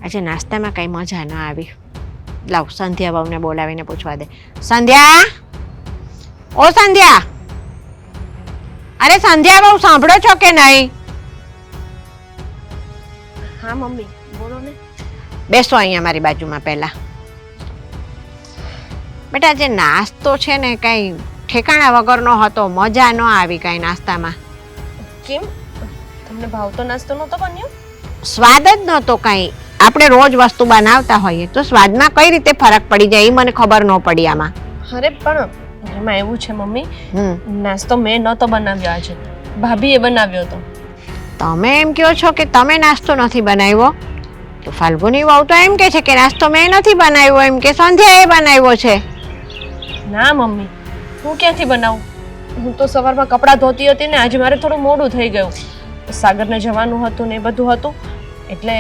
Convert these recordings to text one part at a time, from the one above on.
આજે નાસ્તામાં કંઈ મજા ન આવી. લાવ સંધ્યા બહુને બોલાવીને પૂછવા દે. સંધ્યા, ઓ સંધ્યા, અરે સંધ્યા બહુ સાંભળો છો કે નહીં? હા મમ્મી બોલો ને. બેસો અહીંયા મારી બાજુમાં પહેલા. બેટા જે નાસ્તો છે ને કંઈ ઠેકાણા વગરનો હતો, મજા ન આવી કાંઈ નાસ્તામાં. કેમ? તમને ભાવતો નાસ્તો નહોતો બન્યો? સ્વાદ જ નહોતો કાંઈ. આપણે રોજ વસ્તુ બનાવતા હોઈએ તો સ્વાદમાં કઈ રીતે ફરક પડી જાય એ મને ખબર ન પડી આમાં. અરે પણ એમાં એવું છે મમ્મી, નાસ્તો મેં નહોતો બનાવ્યો આજે, ભાભીએ બનાવ્યો હતો. તમે એમ કહો છો કે તમે નાસ્તો નથી બનાવ્યો? તો ફાલ્ગુની વહુ તો એમ કે છે કે નાસ્તો મેં નથી બનાવ્યો, એમ કે સંધ્યાએ બનાવ્યો છે. ના મમ્મી, હું ક્યાંથી બનાવું? હું તો સવારમાં કપડાં ધોતી હતી ને આજે મારે થોડું મોડું થઈ ગયું. સાગરને જવાનું હતું ને એ બધું હતું, એટલે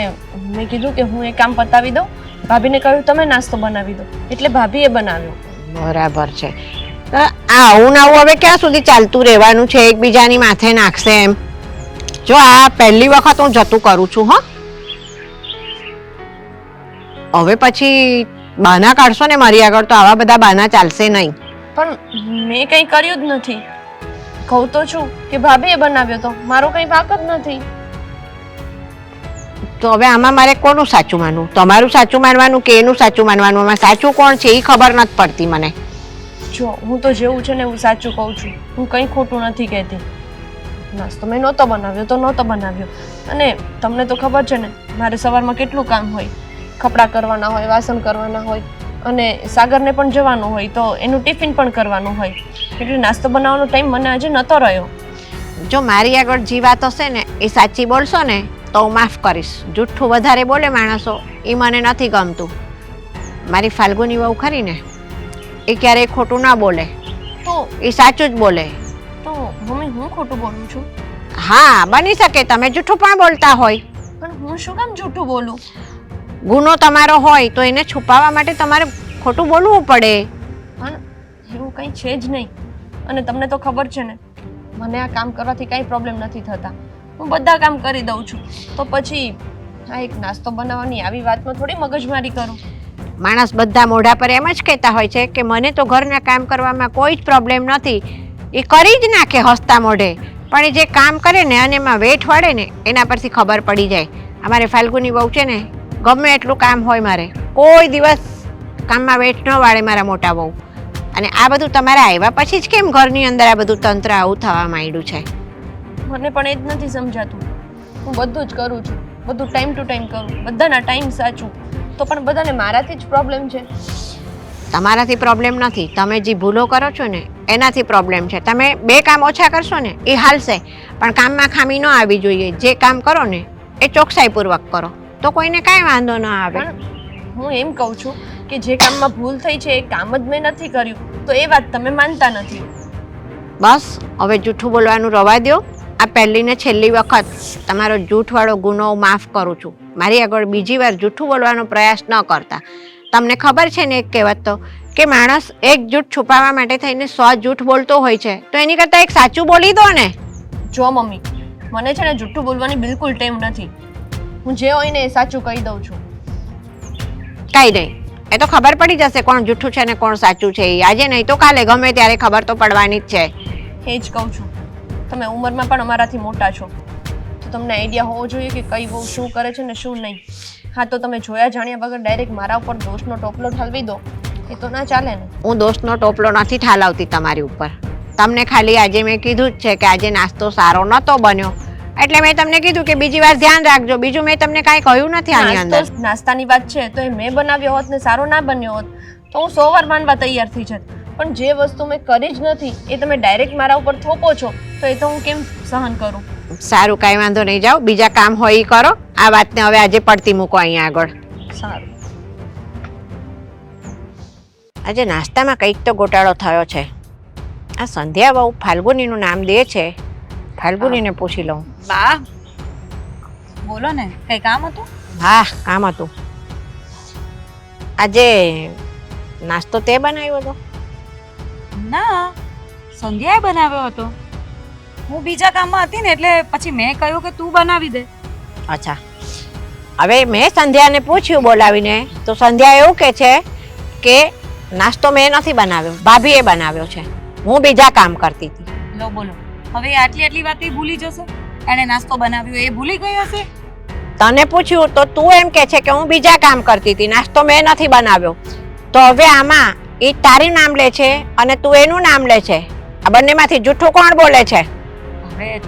મેં કીધું કે હું એ કામ પતાવી દઉં. ભાભીને કહ્યું તમે નાસ્તો બનાવી દો, એટલે ભાભીએ બનાવ્યો. બરાબર છે. આવું ને આવું હવે ક્યાં સુધી ચાલતું રહેવાનું છે? એકબીજાની માથે નાખશે એમ. જો આ પહેલી વખત હું જતું કરું છું. હવે પછી બહાના કાઢશો ને મારી આગળ તો આવા બધા બહાના ચાલશે નહીં. પણ મેં કંઈ કર્યું જ નથી. કહું તો છું કે ભાભીએ બનાવ્યો તો, મારો કંઈ વાંક જ નથી. તો હવે આમાં મારે કોનું સાચું માનવું? તમારું સાચું માનવાનું કે એનું સાચું માનવાનું? આમાં સાચું કોણ છે એ ખબર નથી પડતી મને. જો હું તો જેવું છે ને હું સાચું કહું છું, હું કંઈ ખોટું નથી કહેતી. નાસ્તો મેં નહોતો બનાવ્યો તો નહોતો બનાવ્યો. અને તમને તો ખબર છે ને મારે સવારમાં કેટલું કામ હોય, કપડાં કરવાના હોય, વાસણ કરવાના હોય, અને સાગરને પણ જવાનું હોય તો એનું ટિફિન પણ કરવાનું હોય, એટલે નાસ્તો બનાવવાનો ટાઈમ મને આજે નહોતો રહ્યો. જો મારી આગળ જે વાત હશે ને એ સાચી બોલશો ને તો હું માફ કરીશ. જૂઠું વધારે બોલે માણસો એ મને નથી ગમતું. મારી ફાલ્ગુની વહુ ખરી ને એ ક્યારેય ખોટું ના બોલે, તો એ સાચું જ બોલે. તો મમ્મી હું ખોટું બોલું છું? હા બની શકે તમે જૂઠું પણ બોલતા હોય. પણ હું શું કામ જૂઠું બોલું? ગુનો તમારો હોય તો એને છુપાવવા માટે તમારે ખોટું બોલવું પડે. પણ એવું કંઈ છે જ નહીં. અને તમને તો ખબર છે ને મને આ કામ કરવાથી કાંઈ પ્રોબ્લેમ નથી થતા. હું બધા કામ કરી દઉં છું, તો પછી આ એક નાસ્તો બનાવવાની આવી વાતમાં થોડી મગજમારી કરું. માણસ બધા મોઢા પર એમ જ કહેતા હોય છે કે મને તો ઘરના કામ કરવામાં કોઈ જ પ્રોબ્લેમ નથી, એ કરી જ નાખે હસતા મોઢે. પણ એ જે કામ કરે ને અને એમાં વેઠ વાળે ને એના પરથી ખબર પડી જાય. અમારે ફાલ્ગુની વહુ છે ને ગમે એટલું કામ હોય મારે કોઈ દિવસ કામમાં વેઠ ન વાળે મારા મોટા બહુ. અને આ બધું તમારે આવ્યા પછી જ કેમ ઘરની અંદર આ બધું તંત્ર આવું થવા માંડ્યું છે? મને પણ એ જ નથી સમજાતું. હું બધું જ કરું છું, બધું ટાઈમ ટુ ટાઈમ કરું, બધાના ટાઈમ સાચું, તો પણ બધાને મારાથી જ પ્રોબ્લેમ છે. તમારાથી પ્રોબ્લેમ નથી, તમે જે ભૂલો કરો છો ને એનાથી પ્રોબ્લેમ છે. તમે બે કામ ઓછા કરશો ને એ હાલશે, પણ કામમાં ખામી ન આવી જોઈએ. જે કામ કરો ને એ ચોકસાઈપૂર્વક કરો તો કોઈને કાંઈ વાંધો ન આવે. હું એમ કહું છું કે જે કામમાં ભૂલ થઈ છે એ કામ જ મેં નથી કર્યું, તો એ વાત તમે માનતા નથી. બસ હવે જૂઠું બોલવાનું રવા દો. આ પહેલી ને છેલ્લી વખત તમારો જૂઠવાળો ગુનો માફ કરું છું. મારી આગળ બીજી વાર જૂઠું બોલવાનો પ્રયાસ ન કરતા. તમને ખબર છે ને એક કહેવત તો કે માણસ એક જૂઠ છુપાવવા માટે થઈને 100 જૂઠ બોલતો હોય છે, તો એની કરતાં એક સાચું બોલી દો ને. જો મમ્મી, મને છે ને જૂઠું બોલવાની બિલકુલ ટેવ નથી. હું જે હોય ને એ સાચું કહી દઉં છું. કાંઈ નહીં, એ તો ખબર પડી જશે કોણ જૂઠું છે ને કોણ સાચું છે. આજે નહીં તો કાલે ગમે ત્યારે ખબર તો પડવાની જ છે. એ જ કહું છું, તમે ઉંમરમાં પણ અમારાથી મોટા છો, તો તમને આઈડિયા હોવો જોઈએ કે કઈ વહુ શું કરે છે ને શું નહીં. હા, તો તમે જોયા જાણ્યા વગર ડાયરેક્ટ મારા ઉપર દોષનો ટોપલો ઠાલવી દો, એ તો ના ચાલે ને. હું દોષનો ટોપલો નથી ઠાલવતી તમારી ઉપર. તમને ખાલી આજે મેં કીધું જ છે કે આજે નાસ્તો સારો નહોતો બન્યો, એટલે મેં તમને કીધું કે બીજી વાર ધ્યાન રાખજો. બીજું મેં તમને કાંઈ કહ્યું નથી આની અંદર. નાસ્તાની વાત છે તો એ મેં બનાવ્યો હોત ને સારો ના બન્યો હોત તો હું 100 વાર માનવા તૈયાર થઈ જત. પણ જે વસ્તુ મેં કરી જ નથી એ તમે ડાયરેક્ટ મારા ઉપર થોપો છો, તો એ તો હું કેમ સહન કરું? સારું, કાંઈ વાંધો નહીં, જાઓ બીજા કામ હોય એ કરો. આ વાતને હવે આજે પડતી મૂકો અહીંયા આગળ. સારું. આજે નાસ્તામાં કંઈક તો ગોટાળો થયો છે. આ સંધ્યા બહુ ફાલ્ગુનીનું નામ દે છે. ફાલ્ગુનીને પૂછી લઉં. બા બોલો ને, કઈ કામ હતું? હા, કામ હતું. આજે નાસ્તો તે બનાવ્યો હતો? ના, સંધ્યાએ બનાવ્યો હતો. હું બીજા કામમાં હતી ને એટલે પછી મેં કહ્યું કે તું બનાવી દે. અચ્છા, હવે મેં સંધ્યાને પૂછ્યું બોલાવીને, તો સંધ્યા એવું કહે છે કે નાસ્તો મેં નથી બનાવ્યો, ભાભીએ બનાવ્યો છે, હું બીજા કામ કરતી હતી. લો બોલો, હવે આટલી વાત એ ભૂલી જશે? એને નાસ્તો બનાવ્યો એ ભૂલી ગઈ હશે? તને પૂછ્યું તો તું એમ કહે છે કે હું બીજા કામ કરતી હતી, નાસ્તો મેં નથી બનાવ્યો. તો હવે આમાં એ તારી નામ લે છે અને તું એનું નામ લે છે. આ બંનેમાંથી જૂઠું કોણ બોલે છે? હવે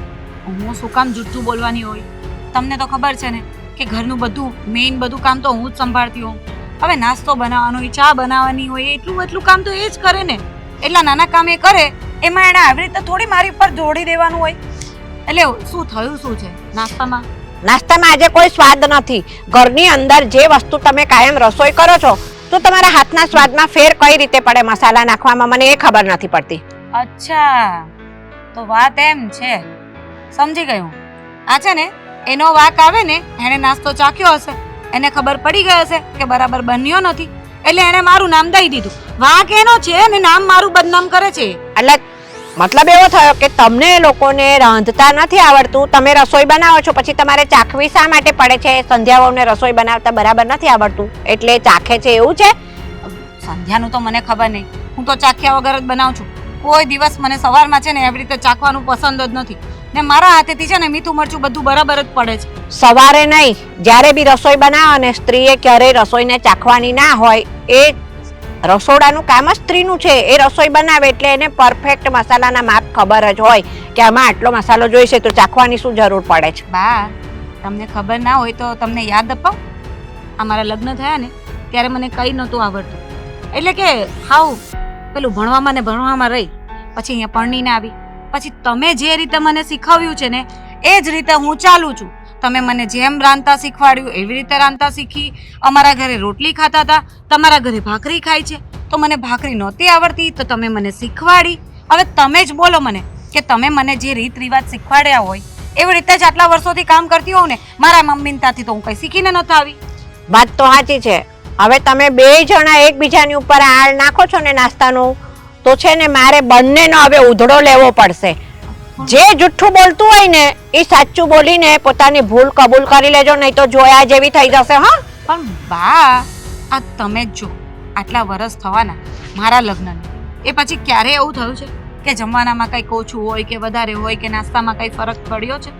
હું શું કામ જૂઠું બોલવાની હોય? તમને તો ખબર છે ને કે ઘરનું બધું મેઇન બધું કામ તો હું જ સંભાળતી હોઉં. હવે નાસ્તો બનાવવાનો હોય, ચા બનાવવાની હોય, એટલું કામ તો એ જ કરે ને. એટલા નાના કામ એ કરે, એમાં એને આવી રીતે થોડી મારી ઉપર જોડી દેવાનું હોય. એટલે શું થયું શું છે નાસ્તામાં? નાસ્તામાં આજે કોઈ સ્વાદ નથી. ઘરની અંદર જે વસ્તુ તમે કાયમ રસોઈ કરો છો, તો તમારા હાથના સ્વાદમાં ફેર કઈ રીતે પડે મસાલા નાખવામાં, મને એ ખબર નથી પડતી. અચ્છા, તો વાત એમ છે, સમજી ગઈ હું. આ છે ને એનો વાક આવે ને, એને નાસ્તો ચાખ્યો હશે, એને ખબર પડી ગઈ હશે કે બરાબર બન્યો નથી, એટલે એને મારું નામ દઈ દીધું. વાક એનો છે અને નામ મારું બદનામ કરે છે. એટલે મતલબ એવો થયો કે તમને લોકોને રાંધતા નથી આવડતું, તમે રસોઈ બનાવો છો, પછી તમારે ચાખવી શા માટે પડે છે? સંધ્યાઓને રસોઈ બનાવતા બરાબર નથી આવડતું એટલે ચાખે છે, એવું છે? સંધ્યાનું તો મને ખબર નહીં, હું તો ચાખ્યા વગર જ બનાવું છું. કોઈ દિવસ મને સવારમાં છે ને એવી રીતે ચાખવાનું પસંદ જ નથી, ને મારા હાથેથી છે ને મીઠું મરચું બધું બરાબર જ પડે છે. સવારે નહીં, જ્યારે બી રસોઈ બનાવો ને, સ્ત્રીએ ક્યારેય રસોઈને ચાખવાની ના હોય. એ રસોડાનું કામ જ સ્ત્રીનું છે. એ રસોઈ બનાવે એટલે એને પરફેક્ટ મસાલાના માપ ખબર જ હોય કે આમાં આટલો મસાલો જોઈશે, તો ચાખવાની શું જરૂર પડે છે? બા, તમને ખબર ના હોય તો તમને યાદ અપાવ. અમારા લગ્ન થયા ને ત્યારે મને કંઈ નહોતું આવડતું, એટલે કે હાવ પેલું ભણવામાં ને ભણવામાં રહી, પછી અહીંયા પરણીને આવી, પછી તમે જે રીતે મને શીખવ્યું છે ને એ જ રીતે હું ચાલું છું. તમે મને જેમ રાંધતા શીખવાડ્યું એવી રીતે રાંધતા શીખી. અમારા ઘરે રોટલી ખાતા હતા, તમારા ઘરે ભાખરી ખાય છે, તો મને ભાખરી નહોતી આવડતી તો તમે મને શીખવાડી. હવે તમે જ બોલો મને કે તમે મને જે રીત રિવાજ શીખવાડ્યા હોય એવી રીતે જ આટલા વર્ષોથી કામ કરતી હોઉં ને, મારા મમ્મીને ત્યાંથી તો હું કંઈ શીખીને નથી આવી. વાત તો સાચી છે. હવે તમે બે જણા એકબીજાની ઉપર આળ નાખો છો ને નાસ્તાનું, તો છે ને મારે બંનેનો હવે ઉધડો લેવો પડશે. જે જુઠ્ઠું બોલતું હોય ને એ સાચું બોલીને પોતાની ભૂલ કબૂલ કરી લેજો, નહીં તો જોયા જેવી થઈ જશે. હા, પણ બા, આ તમે જ જો, આટલા વર્ષ થવાના મારા લગ્નને, એ પછી ક્યારે એવું થયું છે કે જમવાનામાં કંઈક ઓછું હોય કે વધારે હોય કે નાસ્તામાં કંઈ ફરક પડ્યો છે?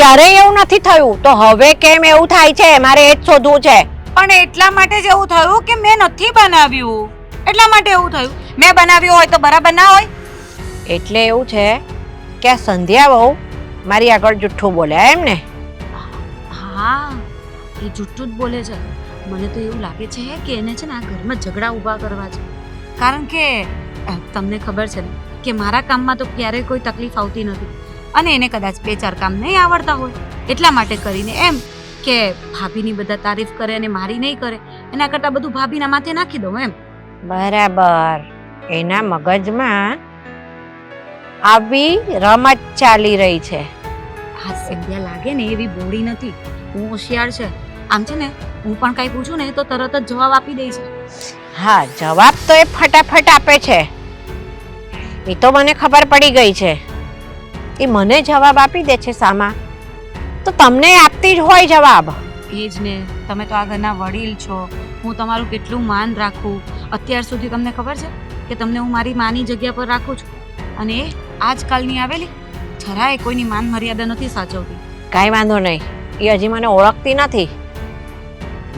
ક્યારેય એવું નથી થયું. તો હવે કેમ એવું થાય છે, મારે એ જ શોધવું છે. પણ એટલા માટે જ એવું થયું કે મેં નથી બનાવ્યું, એટલા માટે એવું થયું. મેં બનાવ્યું હોય તો બરાબર ના હોય. એટલે એવું છે કે આ સંધ્યા બહુ મારી આગળ જુઠ્ઠું બોલ્યા એમ ને? હા, એ જુઠ્ઠું જ બોલે છે. મને તો એવું લાગે છે કે એને છે ને આ ઘરમાં ઝઘડા ઊભા કરવા છે. કારણ કે તમને ખબર છે ને કે મારા કામમાં તો ક્યારેય કોઈ તકલીફ આવતી નથી, અને એને કદાચ 2-4 કામ નહીં આવડતા હોય, એટલા માટે કરીને એમ કે ભાભીની બધા તારીફ કરે અને મારી નહીં કરે, એના કરતાં બધું ભાભીના માથે નાખી દઉં એમ. બરાબર. એના મગજમાં આવી રમત ચાલી રહી છે. આ સંધ્યા લાગે ને એવી બોડી નથી, હું હોશિયાર છે. આમ છે ને હું પણ કંઈ પૂછું ને તો તરત જ જવાબ આપી દે છે. હા, જવાબ તો એ ફટાફટ આપે છે, એ તો મને ખબર પડી ગઈ છે. એ મને જવાબ આપી દે છે સામા, તો તમને આપતી જ હોય જવાબ. એ જ ને, તમે તો આ ઘરના વડીલ છો, હું તમારું કેટલું માન રાખું. અત્યાર સુધી તમને ખબર છે કે તમને હું મારી માની જગ્યા પર રાખું છું, અને એ આજકાલની આવેલી જરાય કોઈની માન મર્યાદા નથી સાચવતી. કાંઈ વાંધો નહીં, એ હજી મને ઓળખતી નથી.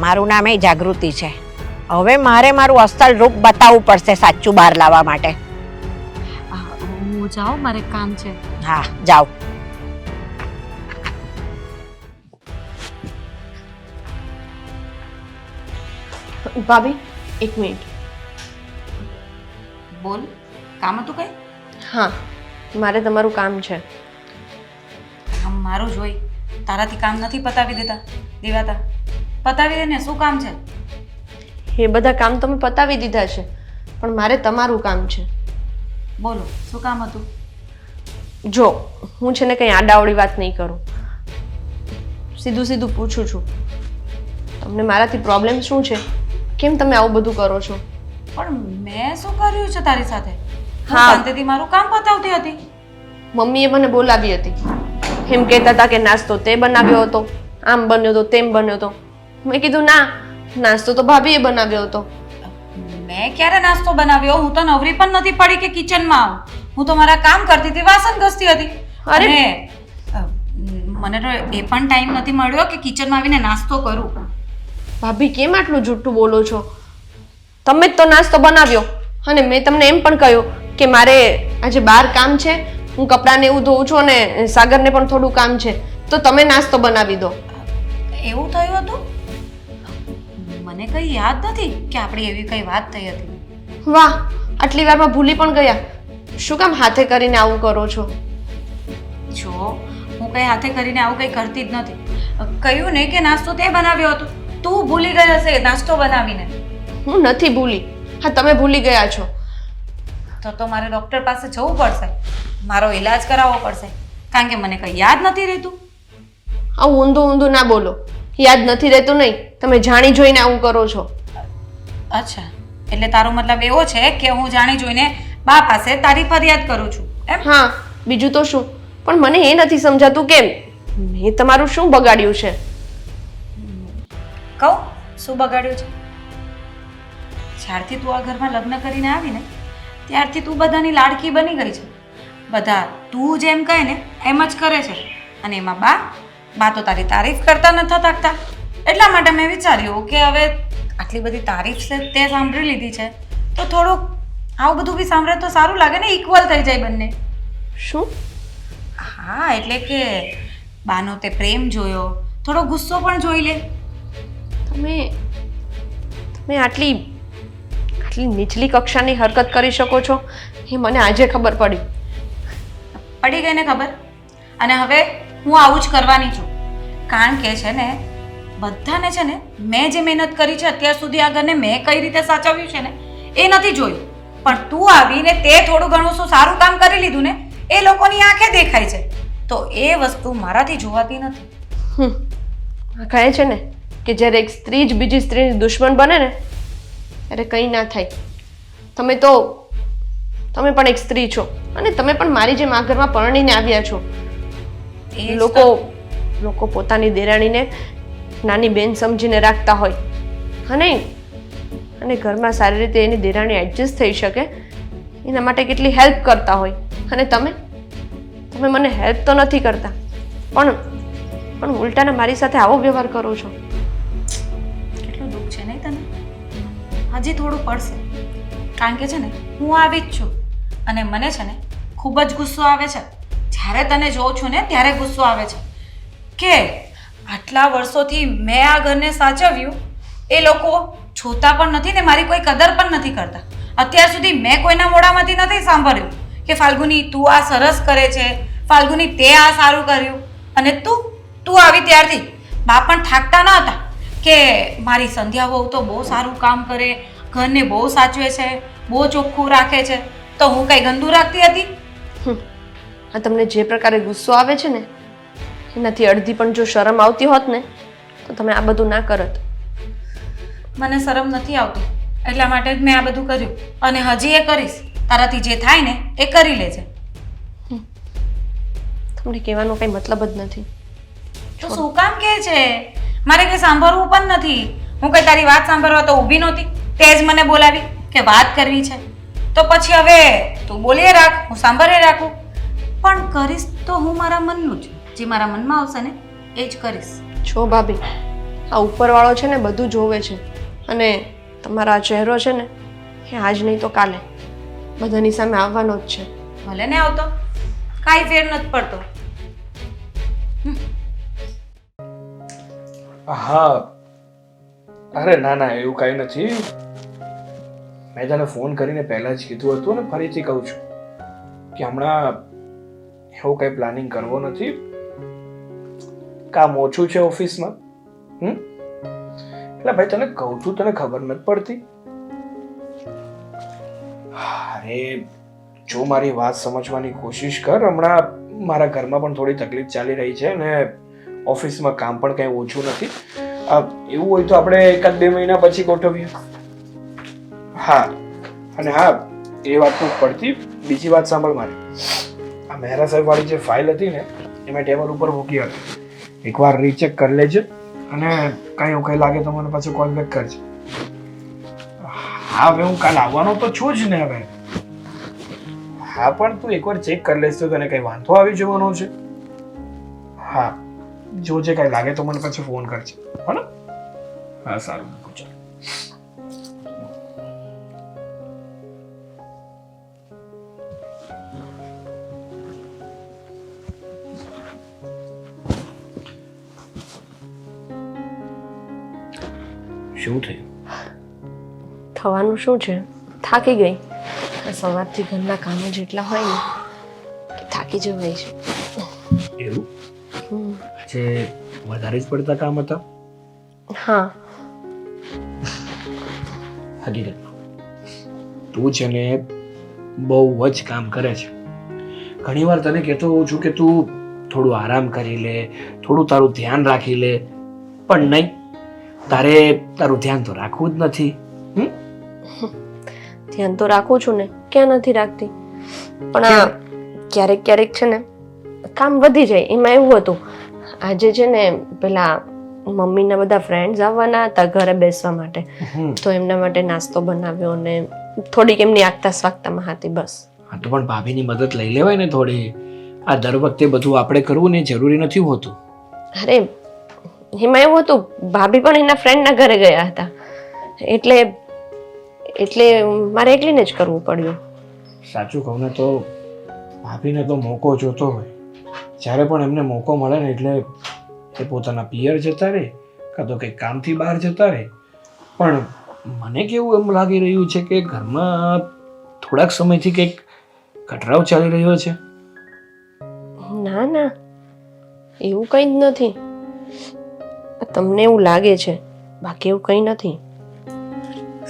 મારું નામ એ જાગૃતિ છે. હવે મારે મારું અસલ રૂપ બતાવવું પડશે સાચું બહાર લાવવા માટે. હું જાઉં, મારે કામ છે. હા, જાઓ. ભાભી, 1 મિનિટ. બોલ, કામ હતું કઈ? હા, મારે તમારું કામ છે. કામ મારું જોઈ તારાથી કામ નથી પતાવી દેવાતા. પતાવી દે ને, શું કામ છે? એ બધા કામ તો મેં પતાવી દીધા છે, પણ મારે તમારું કામ છે. બોલો, શું કામ હતું? જો, હું છે ને કંઈ આડાવડી વાત નહીં કરું, સીધું સીધું પૂછું છું. તમને મારાથી પ્રોબ્લેમ શું છે? કેમ તમે આવું બધું કરો છો? પણ મેં શું કર્યું છે તારી સાથે? હા. શાંતિથી મારું કામ પતાવતી હતી. મમ્મીએ મને બોલાવી હતી, એમ કહેતા હતા કે નાસ્તો તે બનાવ્યો હતો, આમ બન્યો તો તેમ બન્યો તો. મેં કીધું ના, નાસ્તો તો ભાભીએ બનાવ્યો હતો. મેં ક્યારે નાસ્તો બનાવ્યો? હું તો નવરી પણ નથી પડી કે કિચનમાં આવું. હું તો મારા કામ કરતી હતી, વાસણ ઘસતી હતી. અરે! અને મને તો એ પણ ટાઈમ નથી મળ્યો કે કિચનમાં આવીને નાસ્તો કરું. ભાભી કેમ આટલું જૂઠું બોલો છો? તમે જ તો નાસ્તો બનાવ્યો અને મેં તમને એમ પણ કહ્યું કે મારે આજે બહાર કામ છે, હું કપડાને એવું ધોઉં છું અને સાગરને પણ થોડું કામ છે, તો તમે નાસ્તો બનાવી દો. એવું થયું હતું? મને કઈ યાદ નથી કે આપણી એવી કઈ વાત થઈ હતી. વાહ, આટલી વારમાં ભૂલી પણ ગયા. શું કામ હાથે કરીને આવું કરો છો? જો હું કઈ હાથે કરીને આવું કઈ કરતી જ નથી. કહ્યું ને કે નાસ્તો તે બનાવ્યો હતો. તું ભૂલી ગઈ હશે નાસ્તો બનાવીને. હું નથી ભૂલી. હા, તમે ભૂલી ગયા છો. તો મારે ડોક્ટર પાસે જવું પડશે, મારો ઈલાજ કરાવવો પડશે, કારણ કે મને કઈ યાદ નથી રહેતું. આવું ઊંધું ઊંધું ના બોલો. યાદ નથી રહેતું નહીં, તમે જાણી જોઈને આવું કરો છો. અચ્છા, એટલે તારો મતલબ એવો છે કે હું જાણી જોઈને બા પાસે તારી ફરિયાદ કરું છું એમ? હા, બીજું તો શું, પણ મને એ નથી સમજાતું કે મેં તમારું શું બગાડ્યું છે. કહું શું બગાડ્યું છે? જ્યારથી તું આ ઘરમાં લગ્ન કરીને આવીને ત્યારથી તું બધાની લાડકી બની ગઈ છે. બધા તું જેમ કહે ને એમ જ કરે છે. અને એમાં બા તો તારી તારીફ કરતા નથી થાકતા. એટલા માટે મેં વિચાર્યું કે હવે આટલી બધી તારીફ છે તે સાંભળી લીધી છે તો થોડુંક આવું બધું બી સાંભળે તો સારું લાગે ને, ઇક્વલ થઈ જાય બંને. શું? હા, એટલે કે બાનો તે પ્રેમ જોયો, થોડો ગુસ્સો પણ જોઈ લે. તમે આટલી નીચલી કક્ષાની હરકત કરી શકો છો એ મને આજે ખબર પડી. પડી ગઈ ને ખબર? અને હવે હું આવું જ કરવાની છું, કારણ કે છે ને બધાને છે ને મેં જે મહેનત કરી છે અત્યાર સુધી આ ઘરને મેં કઈ રીતે સાચવ્યું છે ને એ નથી જોયું. પણ તું આવીને તે થોડું ઘણું શું સારું કામ કરી લીધું ને એ લોકોની આંખે દેખાય છે, તો એ વસ્તુ મારાથી જોવાતી નથી. કહે છે ને કે જ્યારે એક સ્ત્રી જ બીજી સ્ત્રીની દુશ્મન બને ને ત્યારે કંઈ ના થાય. તમે પણ એક સ્ત્રી છો અને તમે પણ મારી જેમ આ ઘરમાં પરણીને આવ્યા છો. લોકો પોતાની દેરાણીને નાની બેન સમજીને રાખતા હોય અને ઘરમાં સારી રીતે એની દેરાણી એડજસ્ટ થઈ શકે એના માટે કેટલી હેલ્પ કરતા હોય. અને તમે મને હેલ્પ તો નથી કરતા પણ ઉલટાના મારી સાથે આવો વ્યવહાર કરો છો. કેટલું દુઃખ છે નહીં તને? હજી થોડું પડશે, કારણ કે છે ને હું આવી જ છું અને મને છે ને ખૂબ જ ગુસ્સો આવે છે. જ્યારે તને જોઉં છું ને ત્યારે ગુસ્સો આવે છે કે આટલા વર્ષોથી મેં આ ઘરને સાચવ્યું, એ લોકો જોતા પણ નથી ને મારી કોઈ કદર પણ નથી કરતા. અત્યાર સુધી મેં કોઈના મોઢામાંથી નથી સાંભળ્યું કે ફાલ્ગુની તું આ સરસ કરે છે, ફાલ્ગુની તે આ સારું કર્યું. અને તું આવી ત્યારથી બા પણ થાકતા ન હતા કે મારી સંધ્યા વહુ તો બહુ સારું કામ કરે, ઘરને બહુ સાચવે છે, બહુ ચોખ્ખું રાખે છે, તો હું કઈ ગંદુ રાખતી હતી? આ તમને જે પ્રકારે ગુસ્સો આવે છે ને એનાથી અડધી પણ જો શરમ આવતી હોત ને તો તમે આ બધું ના કરત. મને શરમ નથી આવતી એટલા માટે જ મેં આ બધું કર્યું અને હજી એ કરીશ. તારાથી જે થાય ને એ કરી લેજે. તમને કહેવાનો કઈ મતલબ જ નથી. તો શું કામ કહે છે? મારે કઈ સાંભળવું પણ નથી. હું કઈ તારી વાત સાંભળવા તો ઊભી નહોતી, તે જ મને બોલાવી કે વાત કરવી છે, તો પછી હવે તું બોલીએ રાખ, હું સાંભળે રાખું. પણ કરીશ તો હું મારા મનનું જ, જે મારા મનમાં આવશે ને એ જ કરીશ. જો ભાભી, આ ઉપરવાળો છે ને બધું જોવે છે અને તમારો આ ચહેરો છે ને એ આજ નહીં તો કાલે બધાની સામે આવવાનો જ છે. ભલે ને આવતો, કાંઈ ફેર નથી પડતો. હા, અરે ના એવું કાંઈ નથી. મેં તને ફોન કરીને પહેલાં જ કીધું હતું ને ફરીથી કહું છું કે હમણાં એવું કંઈ પ્લાનિંગ કરવો નથી. કામ ઓછું છે ઓફિસમાં. એટલે ભાઈ તને કહું છું, તને ખબર નથી પડતી. અરે જો મારી વાત સમજવાની કોશિશ કર. હમણાં મારા ઘરમાં પણ થોડી તકલીફ ચાલી રહી છે અને ઓફિસમાં કામ પણ કંઈ ઓછું નથી. એવું હોય તો આપણે 1-2 મહિના પછી ગોઠવીએ. હા, અને હા એ વાત નથી પડતી. બીજી વાત સાંભળ મારી. આ મહેરા સાહેબ વાળી જે ફાઇલ હતી ને એ મેં ટેબલ ઉપર મૂકી હતી. એકવાર રીચેક કરી લેજે અને કાંઈ એવું કંઈ લાગે તો મને પાછું કોલ બેક કરજે. હા હવે હું કાલ આવવાનો તો છું જ ને હવે. હા પણ તું એકવાર ચેક કરી લઈશ તો તને કંઈ વાંધો આવી જવાનો છે? હા જોજે કાંઈ લાગે તો મને પછી ફોન કરજે, હો ને? હા સારું મૂકું ચાલ. શું થયું? થવાનું શું છે, થાકી ગઈ. આ સવારથી ઘરના કામો જેટલા હોય ને કે થાકી જવાય છે. એવું હમ. આજે વધારે જ પડતા કામ હતા? હા. હકીકતમાં તું છે ને બહુ જ કામ કરે છે. ઘણીવાર તને કહેતો હોઉં છું કે તું થોડું આરામ કરી લે, થોડું તારું ધ્યાન રાખી લે, પણ નહીં, તારે તારું ધ્યાન તો રાખવું જ નથી. ધ્યાન તો રાખું છું ને, ક્યાં નથી રાખતી. પણ આ ક્યારેક ક્યારેક છે ને કામ વધી જાય. એમાં એવું હતું, આજે છે ને પેલા મમ્મીના બધા ફ્રેન્ડ્સ આવવાના હતા ઘરે બેસવા માટે, તો એમના માટે નાસ્તો બનાવ્યો ને થોડીક એમની આગતા સ્વાગતામાં હતી બસ. હા તો પણ ભાભીની મદદ લઈ લેવાય ને થોડી. આ દર વખતે બધું આપણે કરવું ને જરૂરી નથી હોતું. અરે એમાં એવું હતું, ભાભી પણ એના ફ્રેન્ડના ઘરે ગયા હતા, એટલે મારે એકલીને જ કરવું પડ્યું. સાચું કહું ને તો ભાભીને તો મોકો જોતો હોય. જ્યારે પણ એમને મોકો મળે ને એટલે એ પોતાના પિયર જતા રહે કાં તો કંઈક કામથી બહાર જતા રહે. પણ મને કેવું એમ લાગી રહ્યું છે કે ઘરમાં થોડાક સમયથી કંઈક કટરાવ ચાલી રહ્યો છે. ના ના, એવું કંઈ જ નથી. તમને એવું લાગે છે, બાકી એવું કંઈ નથી.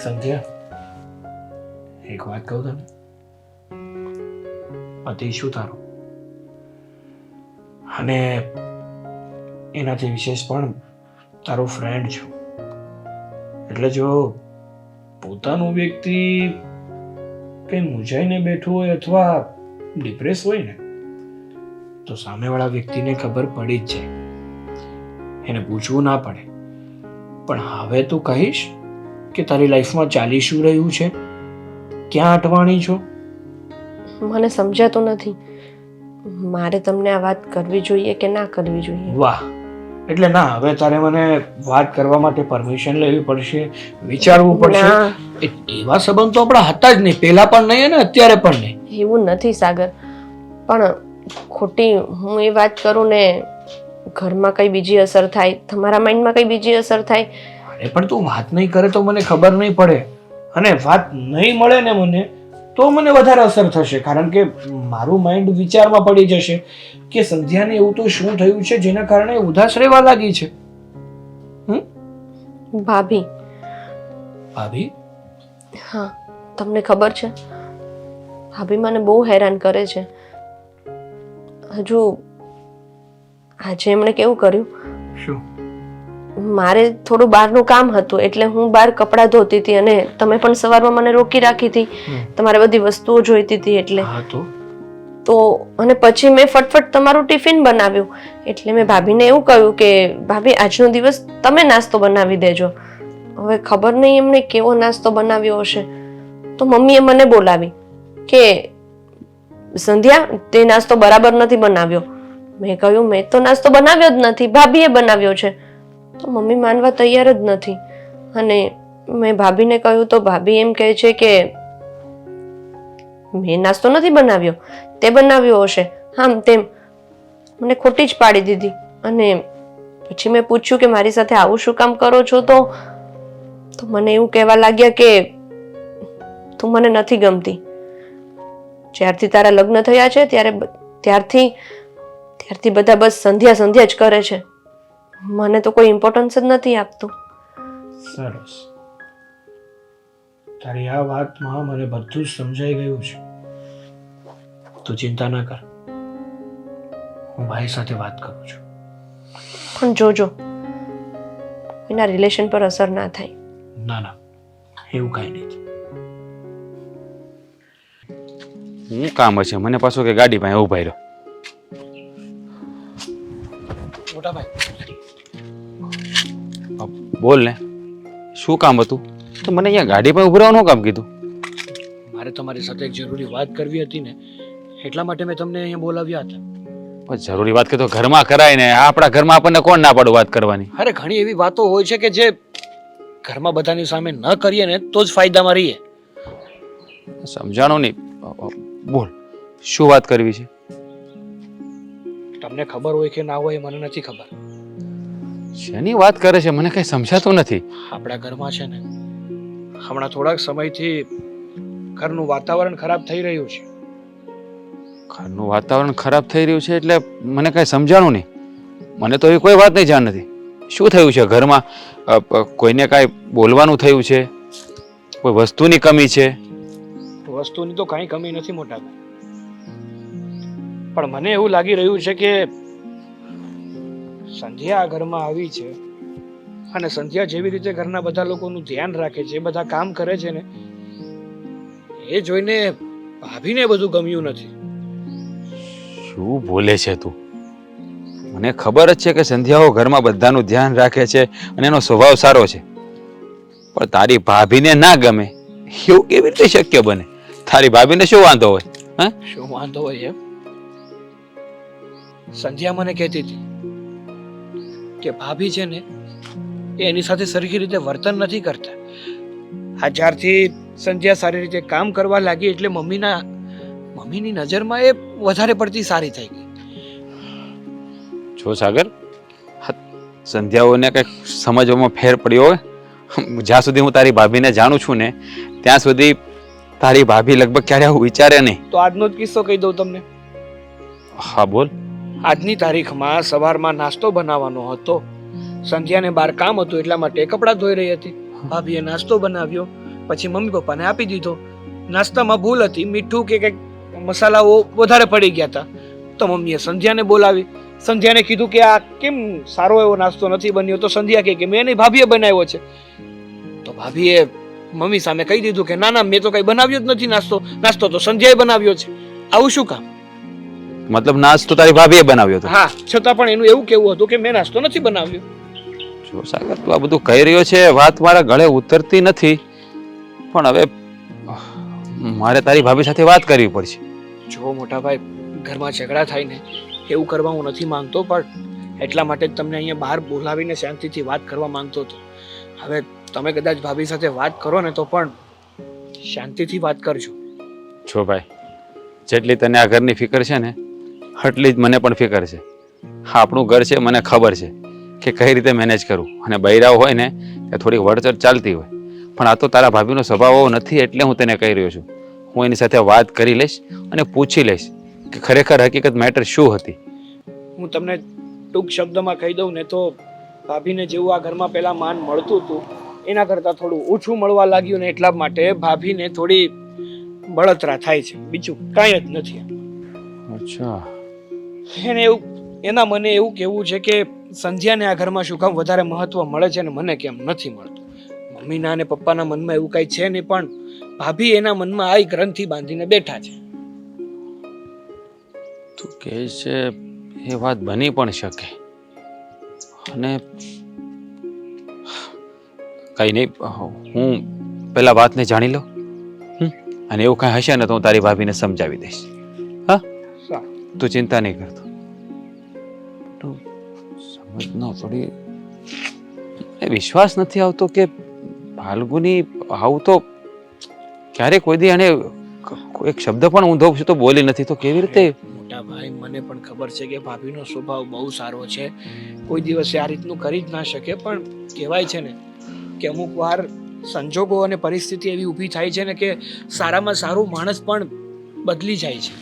સંધ્યા, એક વાત કહું તને, પતિ શું તારો, અને એનાથી વિશેષ પણ તારો ફ્રેન્ડ છું. એટલે જો પોતાનું વ્યક્તિ કંઈ મૂંઝાઈને બેઠું હોય અથવા ડિપ્રેસ હોય ને તો સામેવાળા વ્યક્તિને ખબર પડી જ જાય. એને પૂછવું ના પડે. પણ હવે તું કહીશ કે તારી લાઈફમાં ચાલી શું રહ્યું છે, ક્યાં અટવાણી છો? મને સમજાતું નથી, મારે તમને આ વાત કરવી જોઈએ કે ના કરવી જોઈએ. વાહ, એટલે ના હવે તારે મને વાત કરવા માટે પરમિશન લેવી પડશે, વિચારવું પડશે. ના, એવા સંબંધ તો આપણા હતા જ નહીં, પહેલા પણ નહીં અને અત્યારે પણ નહીં. એવું નથી સાગર, પણ ખોટી હું એ વાત કરું ને ઘરમાં કઈ બીજી અસર થાય, તમારા માઇન્ડમાં કઈ બીજી અસર થાય. અરે પણ તું વાત નહીં કરે તો મને ખબર નહીં પડે, અને વાત નહીં મળે ને મને તો મને વધારે અસર થશે. કારણ કે મારું માઇન્ડ વિચારમાં પડી જશે કે સંધ્યાને એવું તો શું થયું છે જેના કારણે ઉદાસ રહેવા લાગી છે. ભાભી. ભાભી? હા, તમને ખબર છે ભાભી મને બહુ હેરાન કરે છે. હજુ આજે એમણે કેવું કર્યું, શું? મારે થોડું બહારનું કામ હતું એટલે હું બહાર કપડાં ધોતી હતી અને તમે પણ સવારમાં મને રોકી રાખી હતી, તમારે બધી વસ્તુઓ જોઈતી હતી એટલે. હા તો અને પછી મેં ફટફટ તમારું ટિફિન બનાવ્યું. એટલે મેં ભાભીને એવું કહ્યું કે ભાભી આજનો દિવસ તમે નાસ્તો બનાવી દેજો. હવે ખબર નહીં એમણે કેવો નાસ્તો બનાવ્યો હશે, તો મમ્મીએ મને બોલાવી કે સંધ્યા તે નાસ્તો બરાબર નથી બનાવ્યો. મેં કહ્યું મેં તો નાસ્તો બનાવ્યો જ નથી, ભાભીએ બનાવ્યો છે. તો મમ્મી માનવા તૈયાર જ નથી. અને મેં ભાભીને કહ્યું તો ભાભી એમ કહે છે કે મેં નાસ્તો નથી બનાવ્યો, તે બનાવ્યો હશે, આમ તેમ મને ખોટી જ પાડી દીધી. અને પછી મેં પૂછ્યું કે મારી સાથે આવું શું કામ કરો છો, તો મને એવું કહેવા લાગ્યા કે તું મને નથી ગમતી. જ્યારથી તારા લગ્ન થયા છે ત્યારથી બધા બસ સંધ્યા સંધ્યા જ કરે છે, મને તો કોઈ ઇમ્પોર્ટન્સ જ નથી આપતું. સરસ, તારી આ વાતમાં મને બધું જ સમજાઈ ગયું છે. તું ચિંતા ના કર, હું ભાઈ સાથે વાત કરું છું. પણ જોજો એના રિલેશન પર અસર ના થાય. ના ના, એવું કાંઈ નહીં. શું કામ હશે મને પાછું કે ગાડી પાસે ઉભા રહ્યો? મોટા ભાઈ. બોલ ને, શું કામ હતું? તો મને અહીંયા ગાડી પર ઉભું રહેવાનું કામ કીધું? મારે તમારી સાથે એક જરૂરી વાત કરવી હતી ને, એટલા માટે મેં તમને અહીંયા બોલાવ્યા હતા. પણ જરૂરી વાત કે તો ઘરમાં કરાય ને, આપણા ઘરમાં આપણને કોણ ના પાડું વાત કરવાની? અરે ઘણી એવી વાતો હોય છે કે જે ઘરમાં બધાની સામે ન કરીએ ને તો જ ફાયદામાં રહીએ. સમજાણો નહીં. બોલ, શું વાત કરવી છે? તમને ખબર હોય કે ના હોય મને નથી ખબર. શેની વાત કરે છે? મને કઈ સમજાતું નથી. આપણા ઘરમાં છે ને હમણાં થોડાક સમયથી ઘરનું વાતાવરણ ખરાબ થઈ રહ્યું છે. ઘરનું વાતાવરણ ખરાબ થઈ રહ્યું છે એટલે મને કઈ સમજાણું નહીં. મને તો એવી કોઈ વાત નહીં જાણ નથી. શું થયું છે ઘરમાં? કોઈને કાંઈ બોલવાનું થયું છે? કોઈ વસ્તુની કમી છે? વસ્તુની તો કાંઈ કમી નથી મોટા ભાઈ, પણ મને એવું લાગી રહ્યું છે કે સંધ્યા આ ઘરમાં આવી છે અને સંધ્યા જેવી રીતે ઘરના બધા લોકોનું ધ્યાન રાખે છે, બધા કામ કરે છે ને, એ જોઈને ભાભીને બધું ગમ્યું નથી. શું બોલે છે તું? મને ખબર જ છે કે સંધ્યાઓ ઘરમાં બધાનું ધ્યાન રાખે છે અને એનો સ્વભાવ સારો છે, પણ તારી ભાભીને ના ગમે એવું કેવી રીતે શક્ય બને? તારી ભાભીને શું વાંધો હોય? હા, શું વાંધો હોય એમ? સંધ્યા મને કહેતી હતી કે ભાભી છે ને એ એની સાથે સરખી રીતે વર્તન નથી કરતા. આ જ્યારથી સંધ્યા સારી રીતે કામ કરવા લાગી એટલે મમ્મીની નજરમાં એ વધારે પડતી સારી થઈ ગઈ. જો સાગર, સંધ્યાઓને કંઈક સમજવામાં ફેર પડ્યો હોય. જ્યાં સુધી હું તારી ભાભીને જાણું છું ને ત્યાં સુધી તારી ભાભી લગભગ ક્યારે આવું વિચારે નહીં. તો આજનો જ કિસ્સો કહી દઉં તમને. હા બોલ. આજની તારીખમાં સવારમાં નાસ્તો બનાવવાનો હતો. સંધ્યાને બહાર કામ હતું એટલા માટે કપડાં ધોઈ રહી હતી. ભાભીએ નાસ્તો બનાવ્યો, પછી મમ્મી પપ્પાને આપી દીધો. નાસ્તામાં ભૂલ હતી, મીઠું કે કંઈક મસાલાઓ વધારે પડી ગયા હતા. તો મમ્મીએ સંધ્યાને બોલાવી. સંધ્યાને કીધું કે આ કેમ સારો એવો નાસ્તો નથી બન્યો? તો સંધ્યા કહે કે મેં નહીં, ભાભીએ બનાવ્યો છે. તો ભાભીએ મમ્મી સામે કહી દીધું કે ના ના, મેં તો કઈ બનાવ્યો જ નથી નાસ્તો તો સંધ્યાએ બનાવ્યો છે. આવું શું કામ? મતલબ નાસ્તો તારી ભાભીએ બનાવ્યો હતો? હા, છતાં પણ એનું એવું કેવું હતું કે મેં નાસ્તો નથી બનાવ્યો. જો સાગર, તું આ બધું કહી રહ્યો છે, વાત મારા ગળે ઉતરતી નથી, પણ હવે મારે તારી ભાભી સાથે વાત કરવી પડશે. જો મોટા ભાઈ, ઘરમાં ઝઘડા થાય ને એવું કરવા હું નથી માંગતો, પણ એટલા માટે જ તમને અહીંયા બહાર બોલાવીને શાંતિથી વાત કરવા માંગતો હતો. હવે તમે કદાચ ભાભી સાથે વાત કરો ને તો પણ શાંતિથી વાત કરજો. જો ભાઈ, જેટલી તને આ ઘરની ફિકર છે ને એટલી જ મને પણ ફિકર છે. આપણું ઘર છે, મને ખબર છે કે કઈ રીતે મેનેજ કરવું, અને બૈરાઓ હોય ને એ થોડી વળચર ચાલતી હોય, પણ આ તો તારા ભાભીનો સ્વભાવ એવો નથી એટલે હું તને કહી રહ્યો છું. હું એની સાથે વાત કરી લઈશ અને પૂછી લઈશ કે ખરેખર હકીકત મેટર શું હતી. હું તમને ટૂંક શબ્દમાં કહી દઉં ને તો ભાભીને જેવું આ ઘરમાં પહેલા માન મળતું હતું એના કરતાં થોડું ઓછું મળવા લાગ્યું ને એટલા માટે ભાભીને થોડી બળતરા થાય છે, બીજું કાંઈ જ નથી. અચ્છા. એના મને એવું કહેવું છે કે સંધ્યાને આ ઘરમાં શું કામ વધારે મહત્વ મળે છે ને મને કેમ નથી મળતું. મમ્મીના અને પપ્પાના મનમાં એવું કાંઈ છે નહીં, પણ ભાભી એના મનમાં આ ગ્રંથિ બાંધીને બેઠા છે. તું કહે છે એ વાત બની પણ શકે, અને કઈ નહીં, હું પેલા વાતને જાણી લઉં, અને એવું કાંઈ હશે ને તો હું તારી ભાભીને સમજાવી દઈશ. હા, તું ચિંતા નહીં કરતો. સમજ ન પડી, એ વિશ્વાસ નથી આવતો કે ફાલ્ગુની આવું તો ક્યારે કોઈ દી અને એક શબ્દ પણ ઊંધો તો બોલી નથી, તો કેવી રીતે? મોટા ભાઈ, મને પણ ખબર છે કે ભાભીનો સ્વભાવ બહુ સારો છે, કોઈ દિવસ આ રીતનું કરી જ ના શકે, પણ કહેવાય છે ને કે અમુક વાર સંજોગો અને પરિસ્થિતિ એવી ઊભી થાય છે ને કે સારામાં સારું માણસ પણ બદલી જાય છે.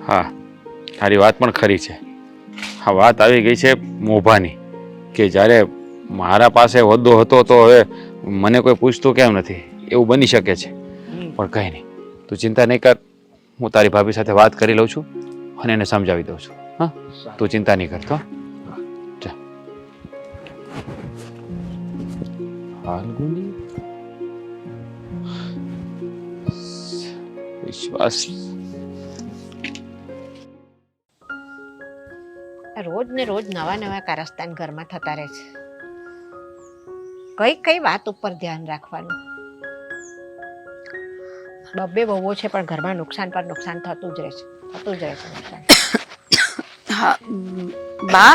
હા, તારી વાત પણ ખરી છે. હા, વાત આવી ગઈ છે મોભાની, કે જ્યારે મારા પાસે હોદ્દો હતો તો હવે મને કોઈ પૂછતું કેમ નથી, એવું બની શકે છે. પણ કંઈ નહીં, તું ચિંતા નહીં કર, હું તારી ભાભી સાથે વાત કરી લઉં છું અને એને સમજાવી દઉં છું. હા, તું ચિંતા નહીં કરતો. ફાલ્ગુની વિશ્વાસ રોજ ને રોજ નવા નવા કારસ્તાન ઘરમાં થતા રહે છે. કઈ કઈ વાત ઉપર ધ્યાન રાખવાનું? બબ્બે બહુઓ છે પણ ઘરમાં નુકસાન પર નુકસાન થતું જ રહે છે નુકસાન. હા બા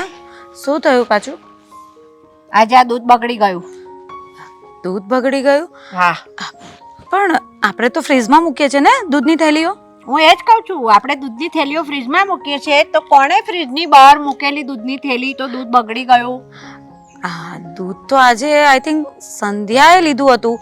શું થયું પાછું? આજે આ દૂધ બગડી ગયું. દૂધ બગડી ગયું? હા, પણ આપણે તો ફ્રીજમાં મૂકીએ છીએ ને દૂધની થેલીઓ. હું એ જ કહું છું, આપણે દૂધની થેલીઓ ફ્રીજમાં મૂકીએ છીએ તો કોણે ફ્રીજની બહાર મૂકેલી દૂધની થેલી તો દૂધ બગડી ગયું? હા દૂધ તો આજે આઈ થિંક સંધ્યાએ લીધું હતું.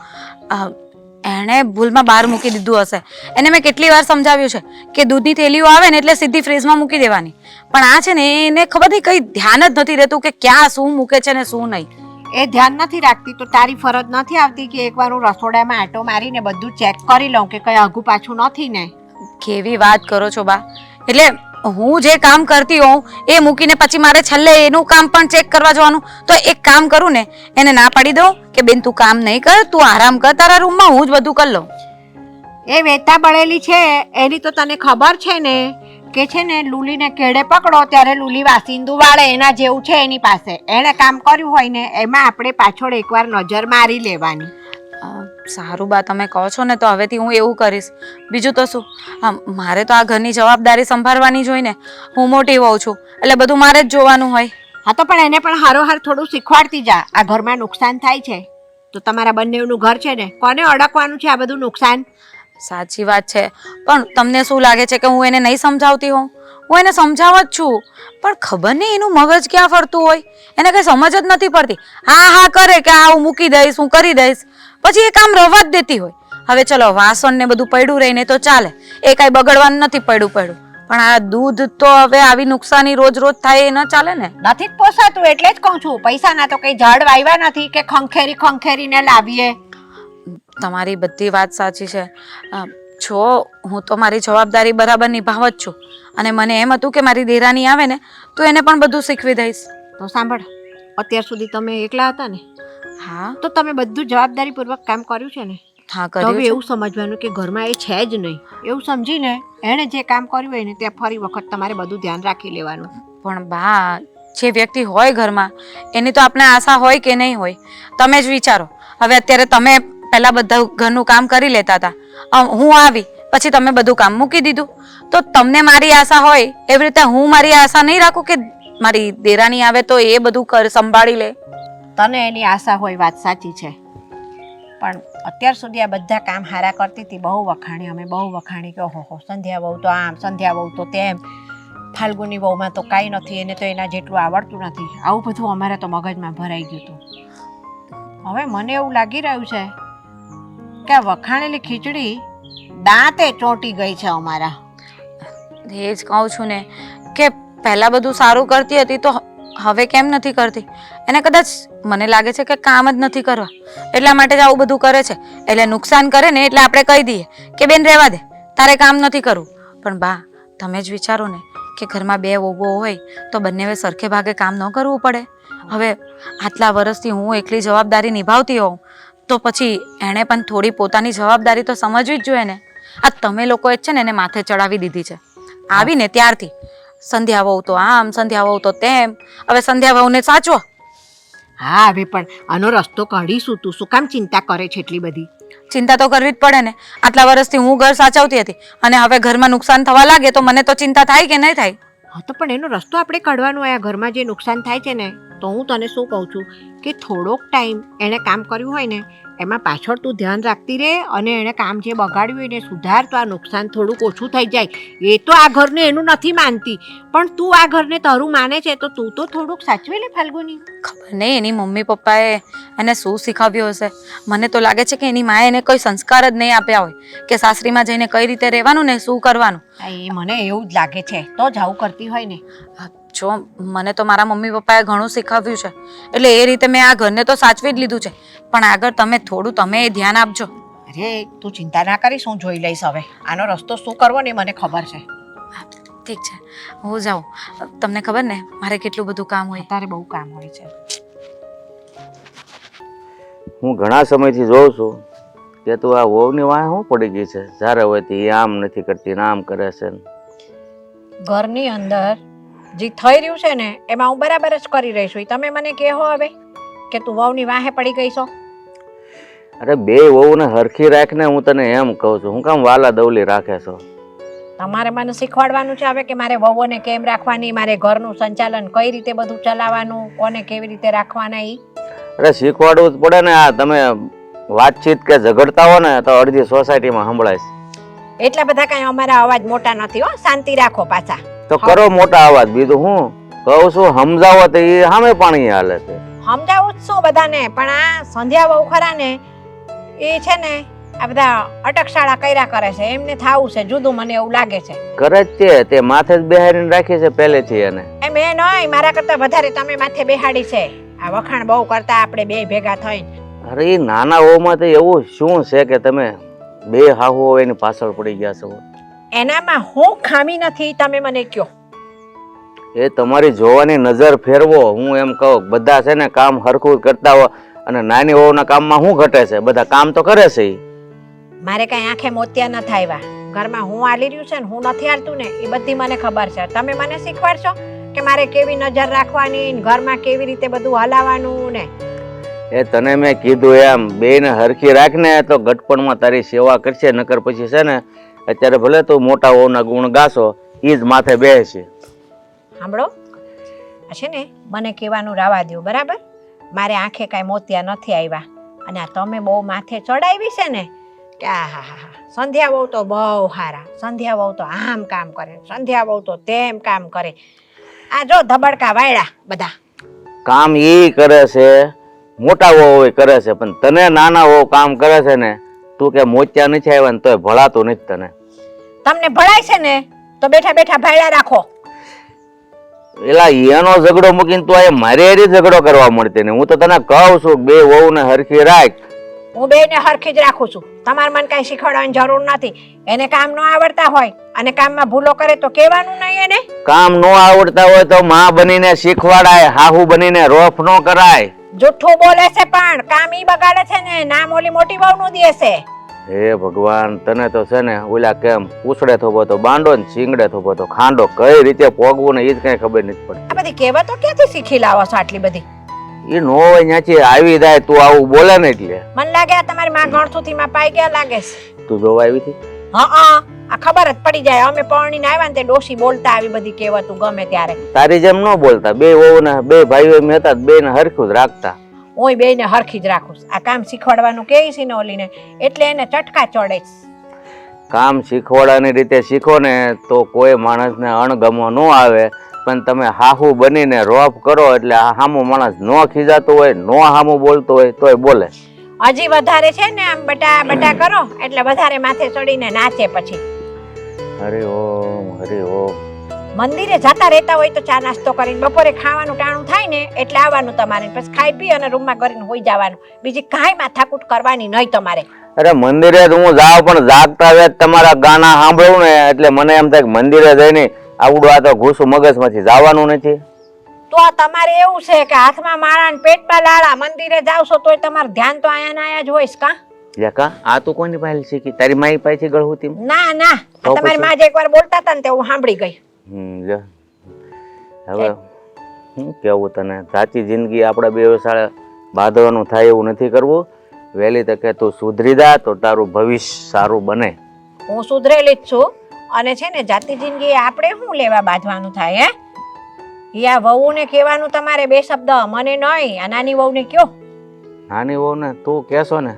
એણે ભૂલમાં બહાર મૂકી દીધું હશે. એને મેં કેટલી વાર સમજાવ્યું છે કે દૂધની થેલીઓ આવે ને એટલે સીધી ફ્રીજમાં મૂકી દેવાની, પણ આ છે ને એને ખબર નહીં કંઈ ધ્યાન જ નથી રહેતું કે ક્યાં શું મૂકે છે ને શું નહીં. એ ધ્યાન નથી રાખતી તો તારી ફરજ નથી આવતી કે એકવાર હું રસોડામાં આંટો મારીને બધું ચેક કરી લઉં કે કઈ આઘું પાછું નથી ને? કેવી વાત કરો છો બા? એટલે હું જે કામ કરતી હોઉં એ મૂકીને પછી મારે છેલ્લે એનું કામ પણ ચેક કરવા જવાનું. તો એક કામ કરું ને, એને ના પાડી દઉં કે બેન તું કામ નહીં કર, તું આરામ કર તારા રૂમમાં, હું જ બધું કરી લઉં. એ વેતા બળેલી છે એની તો તને ખબર છે ને કે છે ને લૂલીને કેડે પકડો ત્યારે લૂલી વાસિંદુ વાળે, એના જેવું છે એની પાસે. એણે કામ કર્યું હોય ને એમાં આપણે પાછળ એકવાર નજર મારી લેવાની. સારું બા, તમે કહો છો ને તો હવેથી હું એવું કરીશ. બીજું તો શું, મારે તો આ ઘરની જવાબદારી સંભાળવાની જ હોય ને. હું મોટી હોઉં છું એટલે બધું મારે જ જોવાનું હોય. હા તો પણ એને પણ હારોહાર થોડું શીખવાડતી જા. આ ઘરમાં નુકસાન થાય છે તો તમારા બંનેનું ઘર છે ને, કોને અડકવાનું છે આ બધું નુકસાન? સાચી વાત છે, પણ તમને શું લાગે છે કે હું એને નહીં સમજાવતી હોઉં? હું એને સમજાવ જ છું, પણ ખબર નહીં એનું મગજ ક્યાં ફરતું હોય, એને કંઈ સમજ જ નથી પડતી. હા હા કરે કે આ હું મૂકી દઈશ, હું કરી દઈશ, પછી એ કામ રવા જ દેતી હોય. હવે ચલો વાસણ ને બધું પડ્યું રહીને તો ચાલે, એ કાંઈ બગડવાનું નથી પડ્યું, પણ આ દૂધ તો હવે આવી નુકસાની રોજ રોજ થાય એ ન ચાલે ને. નથી જ પોસાતું એટલે જ કહું છું, પૈસાના તો કઈ ઝાડ વાવ્યા નથી કે ખંખેરીને લાવીએ. તમારી બધી વાત સાચી છે. જો હું તો મારી જવાબદારી બરાબર નિભાવ જ છું, અને મને એમ હતું કે મારી દેરાની આવે ને તો એને પણ બધું શીખવી દઈશ. તો સાંભળ, અત્યાર સુધી તમે એકલા હતા ને, હા તો તમે બધું જવાબદારીપૂર્વક કામ કર્યું છે ને? હા તો કર્યું હવે છે. એવું સમજવાનું કે ઘરમાં એ છે જ નહીં એવું સમજીને એણે જે કામ કર્યું હોય ને ત્યાં ફરી વખત તમારે બધું ધ્યાન રાખી લેવાનું. પણ બા, જે વ્યક્તિ હોય ઘરમાં એની તો આપણે આશા હોય કે નહીં હોય, તમે જ વિચારો. હવે અત્યારે તમે પહેલા બધા ઘરનું કામ કરી લેતા હતા, હું આવી પછી તમે બધું કામ મૂકી દીધું, તો તમને મારી આશા હોય એવી રીતે હું મારી આશા નહીં રાખું કે મારી દેરાની આવે તો એ બધું સંભાળી લે. તને એની આશા હોય, વાત સાચી છે, પણ અત્યાર સુધી આ બધા કામ હારા કરતી હતી. બહુ વખાણી, અમે બહુ વખાણી કે ઓહો સંધ્યા બહુ તો આમ, સંધ્યા બહુ તો તેમ, ફાલ્ગુની બહુમાં તો કાંઈ નથી, એને તો એના જેટલું આવડતું નથી. આવું બધું અમારે તો મગજમાં ભરાઈ ગયું હતું. હવે મને એવું લાગી રહ્યું છે કે આ વખાણેલી ખીચડી દાંતે ચોંટી ગઈ છે અમારા. એ જ કહું છું ને કે પહેલાં બધું સારું કરતી હતી તો હવે કેમ નથી કરતી? એને કદાચ મને લાગે છે કે કામ જ નથી કરવા, એટલા માટે જ આવું બધું કરે છે. એટલે નુકસાન કરે ને એટલે આપણે કહી દઈએ કે બેન રહેવા દે, તારે કામ નથી કરવું. પણ બા, તમે જ વિચારો ને કે ઘરમાં બે વહુઓ હોય તો બંને સરખે ભાગે કામ ન કરવું પડે? હવે આટલા વર્ષથી હું એકલી જવાબદારી નિભાવતી હોઉં તો પછી એણે પણ થોડી પોતાની જવાબદારી તો સમજવી જ જોઈએ ને. આ તમે લોકોએ જ છે ને એને માથે ચડાવી દીધી છે. આવીને ત્યારથી સંધ્યા વહુ તો આમ, સંધ્યા વહુ તો તેમ. હવે સંધ્યા વહુને સાચવો. હા, હવે પણ આનો રસ્તો કાઢીશું. તું શું કામ ચિંતા કરે છે એટલી બધી? ચિંતા તો કરવી જ પડે ને. આટલા વર્ષથી હું ઘર સાચવતી હતી અને હવે ઘરમાં નુકસાન થવા લાગે તો મને તો ચિંતા થાય કે નહીં થાય? હા તો પણ એનો રસ્તો આપણે કાઢવાનો હોય. આ ઘરમાં જે નુકસાન થાય છે ને, તો હું તને શું કહું છું કે થોડોક ટાઈમ એણે કામ કર્યું હોય ને એમાં પાછળ તું ધ્યાન રાખતી રહે, અને એણે કામ જે બગાડ્યું હોય એને સુધાર, તો આ નુકસાન થોડુંક ઓછું થઈ જાય. એ તો આ ઘરને એનું નથી માનતી, પણ તું આ ઘરને તારું માને છે તો તું તો થોડુંક સાચવી લે ફાલ્ગુની. ખબર નહીં એની મમ્મી પપ્પાએ એને શું શીખવ્યું હશે. મને તો લાગે છે કે એની માએ એને કોઈ સંસ્કાર જ નહીં આપ્યા હોય કે સાસરીમાં જઈને કઈ રીતે રહેવાનું ને શું કરવાનું. એ મને એવું જ લાગે છે, તો જ આવું કરતી હોય ને. જો મને તો મારા મમ્મી પપ્પાએ ઘણું શીખવ્યું છે, એટલે એ રીતે મેં આ ઘરને તો સાચવી જ લીધું છે. પણ આગળ તમે ધ્યાન આપજો. અરે તું ચિંતા ના કરીશ, હું જોઈ લઈશ. હવે આનો રસ્તો શું કરવો ને મને ખબર છે. ઠીક છે, હું જાઉં. તમને ખબર ને મારે કેટલું બધું કામ હોય. તારે બહુ કામ હોય છે. હું ઘણા સમયથી જોઉં છું કે તું આ વહુની વાંહે શું પડી ગઈ છે? જ્યારે હોય તે આમ નથી કરતી ને આમ કરે છે. ઘરની અંદર જે થઈ રહ્યું છે ને એમાં હું બરાબર જ કરી રહી છું. તમે મને કહો હવે કે તું વહુની વાહે પડી ગઈ છો. અરે બે વહુને હરખી રાખને, હું તને એમ કહું છું. હું કામ વાલા દવલી રાખે છો? તમારે મને શીખવાડવાનું છે હવે કે મારે વહુઓને કેમ રાખવાની, મારે ઘરનું સંચાલન કઈ રીતે બધું ચલાવવાનું, કોને કેવી રીતે રાખવાના ઈ. અરે શીખવાડવું જ પડે ને. આ તમે વાતચીત કે ઝઘડતા હો ને તો અડધી સોસાયટીમાં સંભળાય છે. એટલા બધા કઈ અમારા અવાજ મોટા નથી હો, શાંતિ રાખો પાછા. તો કરો મોટા અવાજ, બીજું હું કહું છું. સમજાવો તો એ સામે પાણી હાલે છે. સમજાવું જ શું બધાને, પણ આ સંધ્યા વહુ ખરા ને એ છે ને આ બધા અટકશાળા કર્યા કરે છે, એમને થાવું છે જુદું, મને એવું લાગે છે. કરે જ છે તે, માથે જ બેહાડીને રાખી છે પહેલેથી એને. એમ એ નહીં, મારા કરતા વધારે તમે માથે બેહાડી છે. આ વખાણ બહુ કરતા આપણે બે ભેગા થઈને. અરે એ નાના હોમાં તો એવું શું છે કે તમે બે હાહુ એની પાછળ પડી ગયા છો? એનામાં હું ખામી નથી, તમે મને કયો. એ તમારી જોવાની નજર ફેરવો. હું એમ કહું બધા છે ને કામ હરખું કરતા હોય અને નાની વહુના કામમાં શું ઘટે છે? બધા કામ તો કરે છે. મારે કઈ આંખે મોતિયા ન થાય ઘરમાં હું આલી રહ્યું છે ને હું નથી હાલતું ને એ બધી મને ખબર છે. તમે મને શીખવાડશો કે મારે કેવી નજર રાખવાની, ઘરમાં કેવી રીતે બધું હલાવવાનું ને. એ તને મેં કીધું એમ બેને હરખી રાખને તો ગટપણમાં તારી સેવા કરશે. નકર પછી છે ને અત્યારે ભલે તું મોટા વહુના ગુણ ગાશો, ઈ જ માથે બેસે. સાંભળો, છે ને મને કહેવાનું રાવા દો બરાબર. મારે આંખે કાંઈ મોતિયા નથી આવ્યા અને આ તમે બહુ માથે ચડાવી છે ને કે આ હા હા હા સંધ્યા બહુ તો બહુ સારા, સંધ્યા બહુ તો આમ કામ કરે, સંધ્યા બહુ તો તેમ કામ કરે. આ જો ધબડકા વાળ્યા બધા કામ એ કરે છે, મોટા વહુ કરે છે, પણ તને નાના વહુ કામ કરે છે ને. તું કે મોતિયા નથી આવ્યા ને તોય ભળાતું નથી તને. તમને ભળાય છે ને તો બેઠા બેઠા ભાડ્યા રાખો. એલા એનો ઝઘડો મૂકીને તું આ મારી હારે ઝઘડો કરવા મળતી ને. હું તો તને કહું છું બે વહુને હરખી રાખ. હું બેને હરખી જ રાખું છું. તમારે મને કઈ શીખવાડવાની જરૂર નથી. એને કામ ન આવડતા હોય અને કામમાં ભૂલો કરે તો કહેવાનું નહીં એને. કામ ન આવડતા હોય તો માં બનીને શીખવાડાય, હાહુ બનીને રોફ ન કરાય. જુઠ્ઠું બોલે છે પણ કામ ઈ બગાડે છે ને, નામ ઓલી મોટી વહુ નું દે છે. હે ભગવાન, તને તો છે ને ઓલા કેમ પૂછડે થોભો તો બાંડો ને ચીંગડે થોભો તો ખાંડો, કઈ રીતે પોગવું ને એ જ કઈ ખબર નથી પડતી. આ બધી કહેવતો ક્યાંથી શીખી લાવો છો આટલી બધી? એ નો હોય ત્યાંથી આવી જાય. તું આવું બોલે ને એટલે મને લાગે આ તમારી માં ગણથુથી માં પાઈ ગયા લાગે છે. તું જોવા આવી હતી? હા આ ખબર જ પડી જાય. અમે પરણીને આવ્યા ને તે ડોશી બોલતા આવી બધી કહેવતું ગમે ત્યારે. તારી જેમ ન બોલતા. બે વહુ ને બે ભાઈઓ મેં હતા, બે ને હરખું જ રાખતા. હું બેયને હરખી જ રાખું છું. આ કામ શીખવાડવાનું કે છે ને ઓલીને, એટલે એને ચટકા ચડે છે. કામ શીખવાડવાની રીતે શીખો ને તો કોઈ માણસને અણગમો ન આવે. પણ તમે હાહુ બનીને રોપ કરો એટલે હામું માણસ નો ખીજાતું હોય, નો હામું બોલતું હોય તોય બોલે. હજી વધારે છે ને આમ બટા બટા કરો એટલે વધારે માથે ચડીને નાચે. પછી હરે ઓમ હરે ઓમ. મંદિરે જતા રહેતા હોય તો ચા નાસ્તો કરીને બપોરે ખાવાનું ટાણું થાય ને એટલે આવવાનું તમારે, પછી ખાઈ પી અને રૂમમાં કરીને હોઈ જવાનું. બીજી કાંઈ માથાકૂટ કરવાની નહીં તમારે. અરે મંદિરે હું જાઉં પણ જાગતા વેત તમારા ગાના સાંભળું ને એટલે મને એમ થાય કે મંદિરે જઈને આવડું આ તો ઘૂસું મગજમાંથી જવાનું નથી. તો તમારે એવું છે કે હાથમાં માળા ને પેટમાં લાળા, મંદિરે જાવ છો તોય તમારું ધ્યાન તો આયા ને આયા જ હોય કા? કા આ તું કોની પાસે શીખી? તારી માઈ પાસેથી ગળહુતી? ના ના, તમારી માં જે એકવાર બોલતા હતા ને તે હું સાંભળી ગઈ. હવે શું કેવું તને? સાચી જિંદગી આપણા બે સાળે બાંધવાનું થાય એવું નથી કરવું. વહેલી તકે તું સુધરી જા તો તારું ભવિષ્ય સારું બને. હું સુધરેલી જ છું અને છે ને જાતિ જિંદગી આપણે શું લેવા બાંધવાનું થાય? હે યા વહુને કહેવાનું તમારે બે શબ્દ, મને નહીં. આ નાની વહુને કયો. નાની વહુને તું કહેશો ને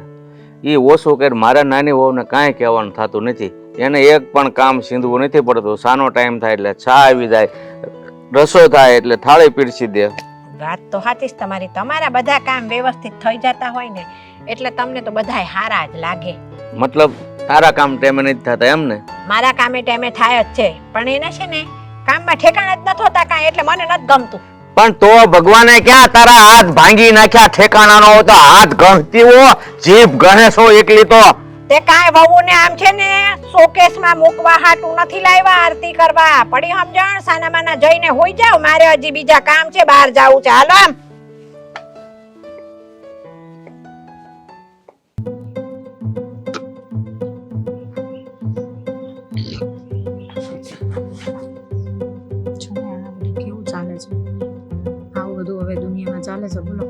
એ ઓછું કે મારા નાની વહુને કાંઈ કહેવાનું થતું નથી. એને એક પણ કામ સીંધવું નથી પડતું. સાનો ટાઈમ થાય એટલે ચા આવી જાય, રસો થાય એટલે થાળી પીરસી દે. વાત તો સાચી જ તમારી. તમારા બધા કામ વ્યવસ્થિત થઈ જતા હોય ને એટલે તમને તો બધાય હારા જ લાગે. મતલબ તારા કામ ટાઈમે નથી થતા એમ ને? મારા કામે ટાઈમે થાય જ છે પણ એને છે ને કામમાં ઠેકાણા જ નથી હોતા કાંઈ, એટલે મને નથી ગમતું. પણ તો ભગવાને ક્યાં તારા હાથ ભાંગી નાખ્યા? ઠેકાણા નો હોય તો હાથ ગણતી હો, જીભ ગણેશો એકલી તો. તે કાંઈ વહુને આમ છે ને શોકેસમાં મૂકવા હાટું નથી લાવ્યા આરતી કરવા. પડી સમજણ? સાનામાના જઈને હોઈ જાવ, મારે હજી બીજા કામ છે, બહાર જાવું છે. હાલો આમ. ચાલે છે બોલો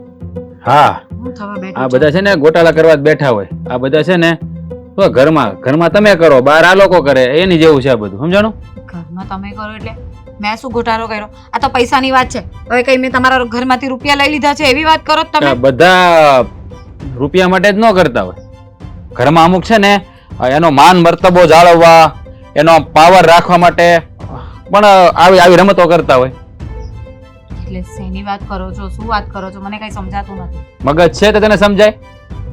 હા હું થવા આ બેઠું બધા છે ને ગોટાળા કરવા જ બેઠા હોય. આ બધા છે ને તો ઘરમાં તમે કરો, બહાર આ લોકો કરે, એની જેવું છે આ બધું, સમજાણું? ઘરમાં તમે કરો એટલે મેં શું ગોટાળો કર્યો? આ તો પૈસાની વાત છે. હવે કઈ મેં તમારા ઘરમાંથી રૂપિયા લઈ લીધા છે એવી વાત કરો છો તમે? આ બધા રૂપિયા માટે જ ન કરતા હોય. ઘરમાં અમુક છે ને એનો માન મર્તબો જાળવવા, એનો પાવર રાખવા માટે પણ આવી રમતો કરતા હોય. એટલે શેની વાત કરો છો? શું વાત કરો છો? મને કઈ સમજાતું નથી. મગજ છે તો તને સમજાય?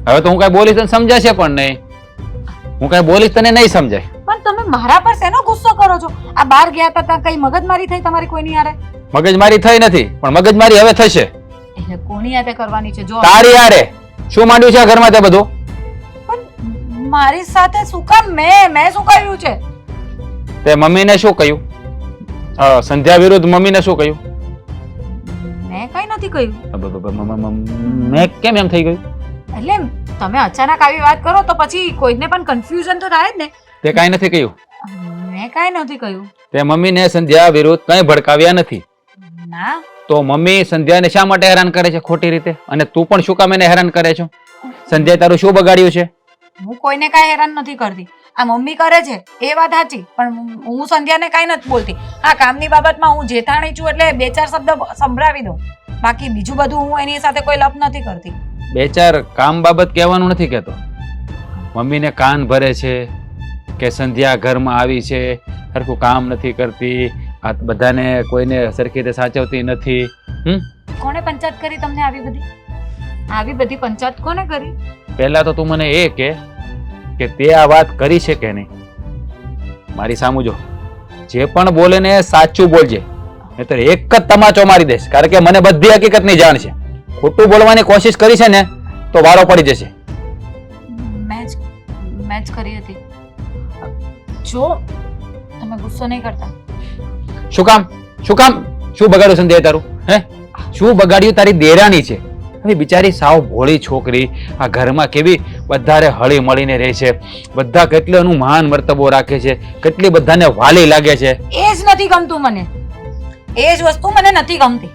હવે તો હું કઈ બોલીશ તને સમજાશે પણ નહીં. હું કઈ બોલીશ તને નહીં સમજાય. પણ તમે મારા પર શેનો ગુસ્સો કરો છો? આ બહાર ગયા હતા ત્યાં કઈ મગજમારી થઈ તમારી કોઈની હારે? મગજમારી થઈ નથી, પણ મગજમારી હવે થશે. એટલે કોની હાથે કરવાની છે? જો તારી હારે શું માંડ્યું છે આ ઘરમાં તે બધું? પણ મારી સાથે શું કામ? મેં શું કર્યું છે? તે મમ્મીને શું કહ્યું? સંધ્યા વિરુદ્ધ મમ્મીને શું કહ્યું? મેં કઈ નથી કહ્યું. મેં કેમ એમ થઈ ગયું? એટલે તમે અચાનક આવી વાત કરો તો પછી કોઈને પણ કન્ફ્યુઝન તો થાય જ ને. તે કાંઈ નથી કહ્યું. મેં કાંઈ નથી કહ્યું. તે મમ્મીને સંધ્યા વિરુદ્ધ કંઈ ભડકાવ્યા નથી. ના. તો મમ્મી સંધ્યાને શા માટે હેરાન કરે છે ખોટી રીતે? અને તું પણ શું કામ એને હેરાન કરે છો? સંધ્યાએ તારું શું બગાડ્યું છે? હું કોઈને કાંઈ હેરાન નથી કરતી. આ મમ્મી કરે છે એ વાત સાચી, પણ હું સંધ્યાને કાંઈ નથી બોલતી. આ કામની બાબતમાં હું જેઠાણી છું એટલે બે ચાર શબ્દ સંભળાવી દઉં. બાકી બીજું બધું હું એની સાથે કોઈ લપ નથી કરતી. બે ચાર કામ બાબત કહેવાનું નથી કહેતો. મમ્મીને કાન ભરે છે કે સંધ્યા ઘરમાં આવી છે, સરખું કામ નથી કરતી, આ બધાને કોઈને સરખી રીતે સાચવતી નથી. કોને પંચાયત કરી તમને આવી બધી પંચાયત કોને કરી? પહેલા તો તું મને એ કે તે આ વાત કરી છે કે નહીં. મારી સામું જો, જે પણ બોલે ને સાચું બોલજે, નહીંતર એક જ તમાચો મારી દઈશ. કારણ કે મને બધી હકીકતની જાણ છે. ખોટું બોલવાની કોશિશ કરી છે ને તો વારો પડી જશે. મેં જ કરી હતી. જો તમે ગુસ્સો નહીં કરતા. શું કામ શું બગાડ્યું સંધ્યાએ તારું? શું બગાડ્યું? તારી દેરાણી છે, હવે બિચારી સાવ ભોળી છોકરી આ ઘરમાં કેવી બધારે હળી મળીને રહે છે, બધા કેટલું માન મર્તબો રાખે છે, કેટલી બધાને વાલી લાગે છે. એ જ નથી ગમતું મને. એ જ વસ્તુ મને નથી ગમતી.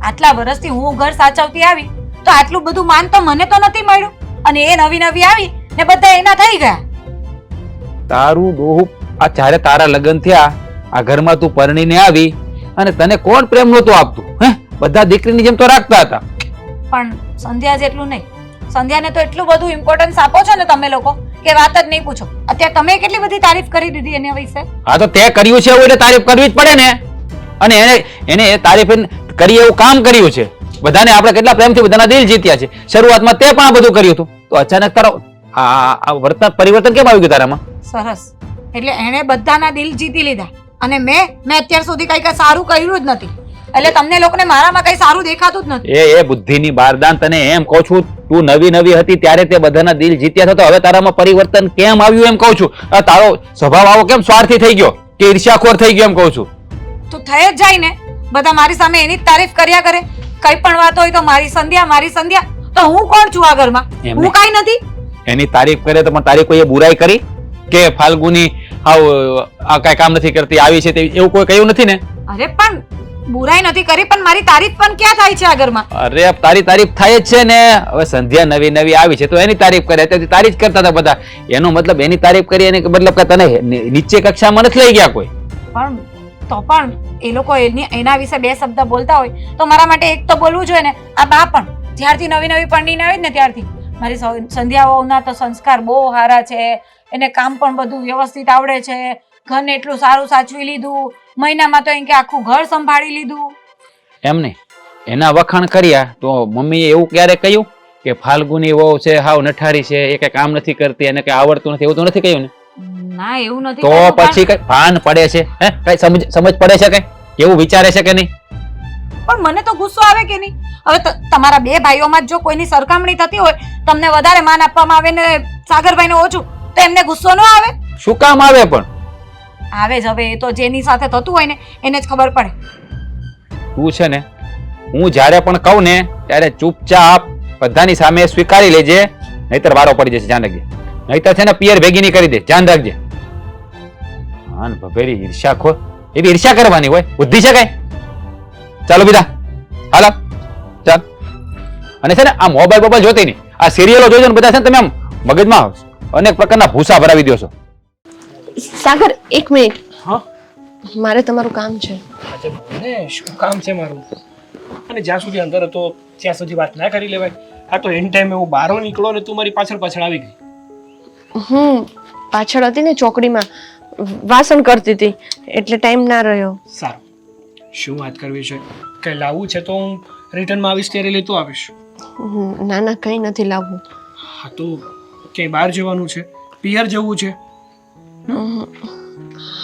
આટલા વર્ષથી હું ઘર સાચવતી આવી તો આટલું બધું માન તો મને તો નથી મળ્યું, અને એ નવી આવી ને બધા એના થઈ ગયા. તારું ડોહું આ જ્યારે તારા લગ્ન થયા આ ઘરમાં તું પરણીને આવી અને તને કોણ પ્રેમ નહોતું આપતું? બધા દીકરીની જેમ તો રાખતા હતા. પણ સંધ્યા જેટલું નહીં. સંધ્યાને તો એટલું બધું ઇમ્પોર્ટન્સ આપો છો ને તમે લોકો કે વાત જ નહીં પૂછો. અત્યારે તમે કેટલી બધી તારીફ કરી દીધી એના વિશે. હા તો તે કર્યું છે એવું એટલે તારીફ કરવી જ પડે ને. અને એને એ તારીફ કરી એવું કામ કર્યું છે. બધાને આપણે કેટલા પ્રેમથી બધાના દિલ જીત્યા છે. શરૂઆતમાં તે પણ આ બધું કર્યું હતું, તો અચાનક તારો આ વર્તન પરિવર્તન કેમ આવ્યું ગયું તારામાં? સરસ. એટલે એણે બધાના દિલ જીતી લીધા અને મેં અત્યાર સુધી કઈ સારું કર્યું જ નથી. એટલે તમને લોકોને મારામાં કઈ સારું દેખાતું જ નથી. એ બુદ્ધિની બારદાન, તને એમ કહું છું, તું નવી હતી ત્યારે તે બધાના દિલ જીત્યા હતા, તો હવે તારામાં પરિવર્તન કેમ આવ્યું એમ કહું છું. તારો સ્વભાવ આવો કેમ સ્વાર્થી થઈ ગયો કે ઈર્ષ્યાખોર થઈ ગયો એમ કહું છું. તો થઈ જ જાય ને. બધા મારી સામે એની જ તારીફ કર્યા કરે. કઈ પણ વાત હોય તો મારી સંધ્યા. તો હું કોણ છું આ ઘરમાં? હું કઈ નથી. એની તારીફ કરે તો પણ તારી કોઈ બુરાઈ કરી કે ફાલ્ગુની આ કઈ કામ નથી કરતી, આવી છે એવું કોઈ કહ્યું નથી ને? અરે પણ બુરાઈ નથી કરી, પણ મારી તારીફ પણ ક્યાં થાય છે આ ઘરમાં? અરે તારી તારીફ થાય જ છે ને. હવે સંધ્યા નવી આવી છે તો એની તારીફ કરે, તેથી તારીફ કરતા હતા બધા. એનો મતલબ એની તારીફ કરી એને મતલબ કે તને નીચે કક્ષામાં નથી લઈ ગયા કોઈ. પણ તો પણ એ લોકો એના વિશે બે શબ્દ બોલતા હોય તો મારા માટે એક તો બોલવું જોઈએ ને. આ બા પણ જ્યારથી નવી પરણીને આવી ને ત્યારથી મારી સંધ્યાઓના તો સંસ્કાર બહુ સારા છે. એને કામ પણ બધું વ્યવસ્થિત આવડે છે, ઘરને એટલું સારું સાચવી લીધું, મહિનામાં તો એમ કે આખું ઘર સંભાળી લીધું. એમ નહીં, એના વખાણ કર્યા તો મમ્મીએ એવું ક્યારે કહ્યું કે ફાલ્ગુની વહુ છે, હાવ નઠારી છે, એ કઈ કામ નથી કરતી, એને કઈ આવડતું નથી, એવું તો નથી કહ્યું ને? ના એવું નથી. તો પછી કઈ ભાન પડે છે? કઈ સમજ પડે છે? કઈ એવું વિચારે છે કે નહીં? પણ મને તો ગુસ્સો આવે કે નહીં. હવે તમારા બે ભાઈઓમાં જો કોઈની સરખામણી થતી હોય, તમને વધારે માન આપવામાં આવે ને સાગરભાઈને ઓછું, તો એમને ગુસ્સો ન આવે? શું કામ આવે? પણ આવે જ. હવે એ તો જેની સાથે થતું હોય ને એને જ ખબર પડે. તું છે ને, હું જ્યારે પણ કહું ને ત્યારે ચૂપચાપ બધાની સામે સ્વીકારી લેજે, નહીતર વારો પડી જશે. ધ્યાન રાખજે, નહીતર છે ને પિયર ભેગી નહીં કરી દે. ધ્યાન રાખજે. હાન ભભેરી ઈર્ષ્યાખોર, એવી ઈર્ષ્યા કરવાની હોય? બુદ્ધિ છે કઈ? ચાલો બીજા હાલો ચાલ. અને છે ને આ મોબાઈલ જોતી નહીં, આ સિરિયલો જોજો ને બધા છે ને તમે આમ મગજમાં અનેક પ્રકારના ભૂસા ભરાવી દો છો. સાગર, એક મિનિટ, હા મારે તમારું કામ છે. આજે બોલને, શું કામ છે મારું? અને જ્યાં સુધી અંદર હતો ત્યાં સુધી વાત ના કરી લેવાય. આ તો એન ટાઈમે હું બહાર નીકળો ને તું મારી પાછળ પાછળ આવી ગઈ. હું પાછળ હતી ને ચોકડીમાં, વાસણ કરતી હતી એટલે ટાઈમ ના રહ્યો. સારું, શું વાત કરવી છે? કંઈ લાવવું છે તો હું રિટર્નમાં આવીશ ત્યારે લેતો આવીશ. ના ના, કંઈ નથી લાવવું. હા તો ક્યાંય બહાર જવાનું છે? પિયર જવું છે?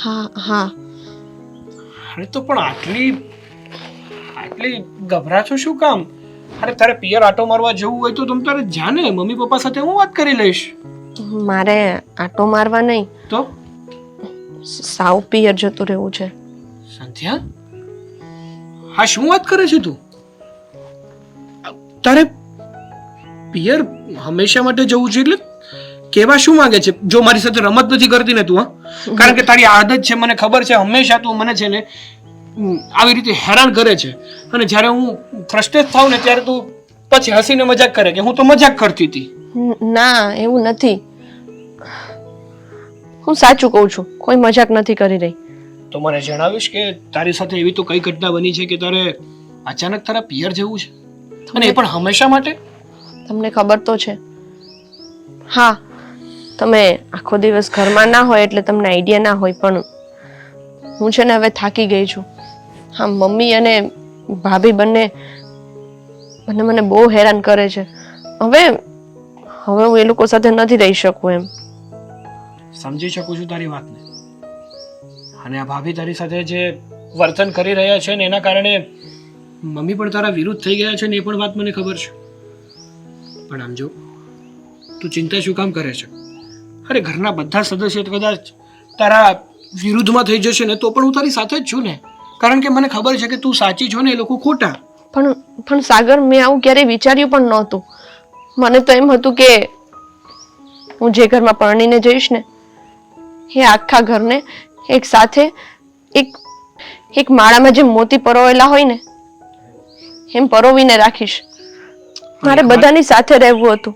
હા હા. અરે તો પણ આટલી ગભરાશો શું કામ? અરે તારે પિયર આટો મારવા જવું હોય તો તમ તારે જાને, મમ્મી પપ્પા સાથે હું વાત કરી લઈશ. મારે આટો મારવા નહીં, તો સાવ પિયર જતું રહેવું છે. સંધ્યા, હા શું વાત કરે છે તું? તારે પિયર હંમેશા માટે જવું છે એટલે કેવા શું માંગે છે? જો મારી સાથે રમત નથી કરતી ને તું, હા, કારણ કે તારી આદત છે, મને ખબર છે, હંમેશા તું મને છે ને આવી રીતે હેરાન કરે છે. અને જ્યારે હું ફ્રસ્ટ્રેટ થાઉં ને ત્યારે તું પછી હસીને મજાક કરે કે હું તો મજાક કરતી હતી. ના, એવું નથી. હું સાચું કહું છું, કોઈ મજાક નથી કરી રહી. તો મને જણાવીશ કે તારી સાથે એવી તો કઈ ઘટના બની છે કે તારે અચાનક તારા પિયર જવું છે, અને એ પણ હંમેશા માટે? તમને ખબર તો છે. હા, તમે આખો દિવસ ઘરમાં ના હોય એટલે તમને આઈડિયા ના હોય, પણ હું છે ને હવે થાકી ગઈ છું. હા, મમ્મી અને ભાભી બંને મને બહુ હેરાન કરે છે. હવે હું એ લોકો સાથે નથી રહી શકું એમ. સમજી શકું છું તારી વાતને. અને આ ભાભી તારી સાથે જે વર્તન કરી રહ્યા છે ને એના કારણે મમ્મી પણ તારા વિરુદ્ધ થઈ ગયા છે ને એ પણ વાત મને ખબર છે. પણ આમ જો, તું ચિંતા શું કામ કરે છે? અરે ઘરના બધા સદસ્યો કદાચ તારા વિરુદ્ધમાં થઈ જશે ને તો પણ હું તારી સાથે જ છું ને, કારણ કે મને ખબર છે કે તું સાચી છો ને એ લોકો ખોટા. પણ સાગર, મેં આવું ક્યારેય વિચાર્યું પણ નહોતું. મને તો એમ હતું કે હું જે ઘરમાં પરણીને જઈશ ને એ આખા ઘરને એક સાથે એક માળામાં જેમ મોતી પરોવેલા હોય ને એમ પરોવીને રાખીશ. મારે બધાની સાથે રહેવું હતું.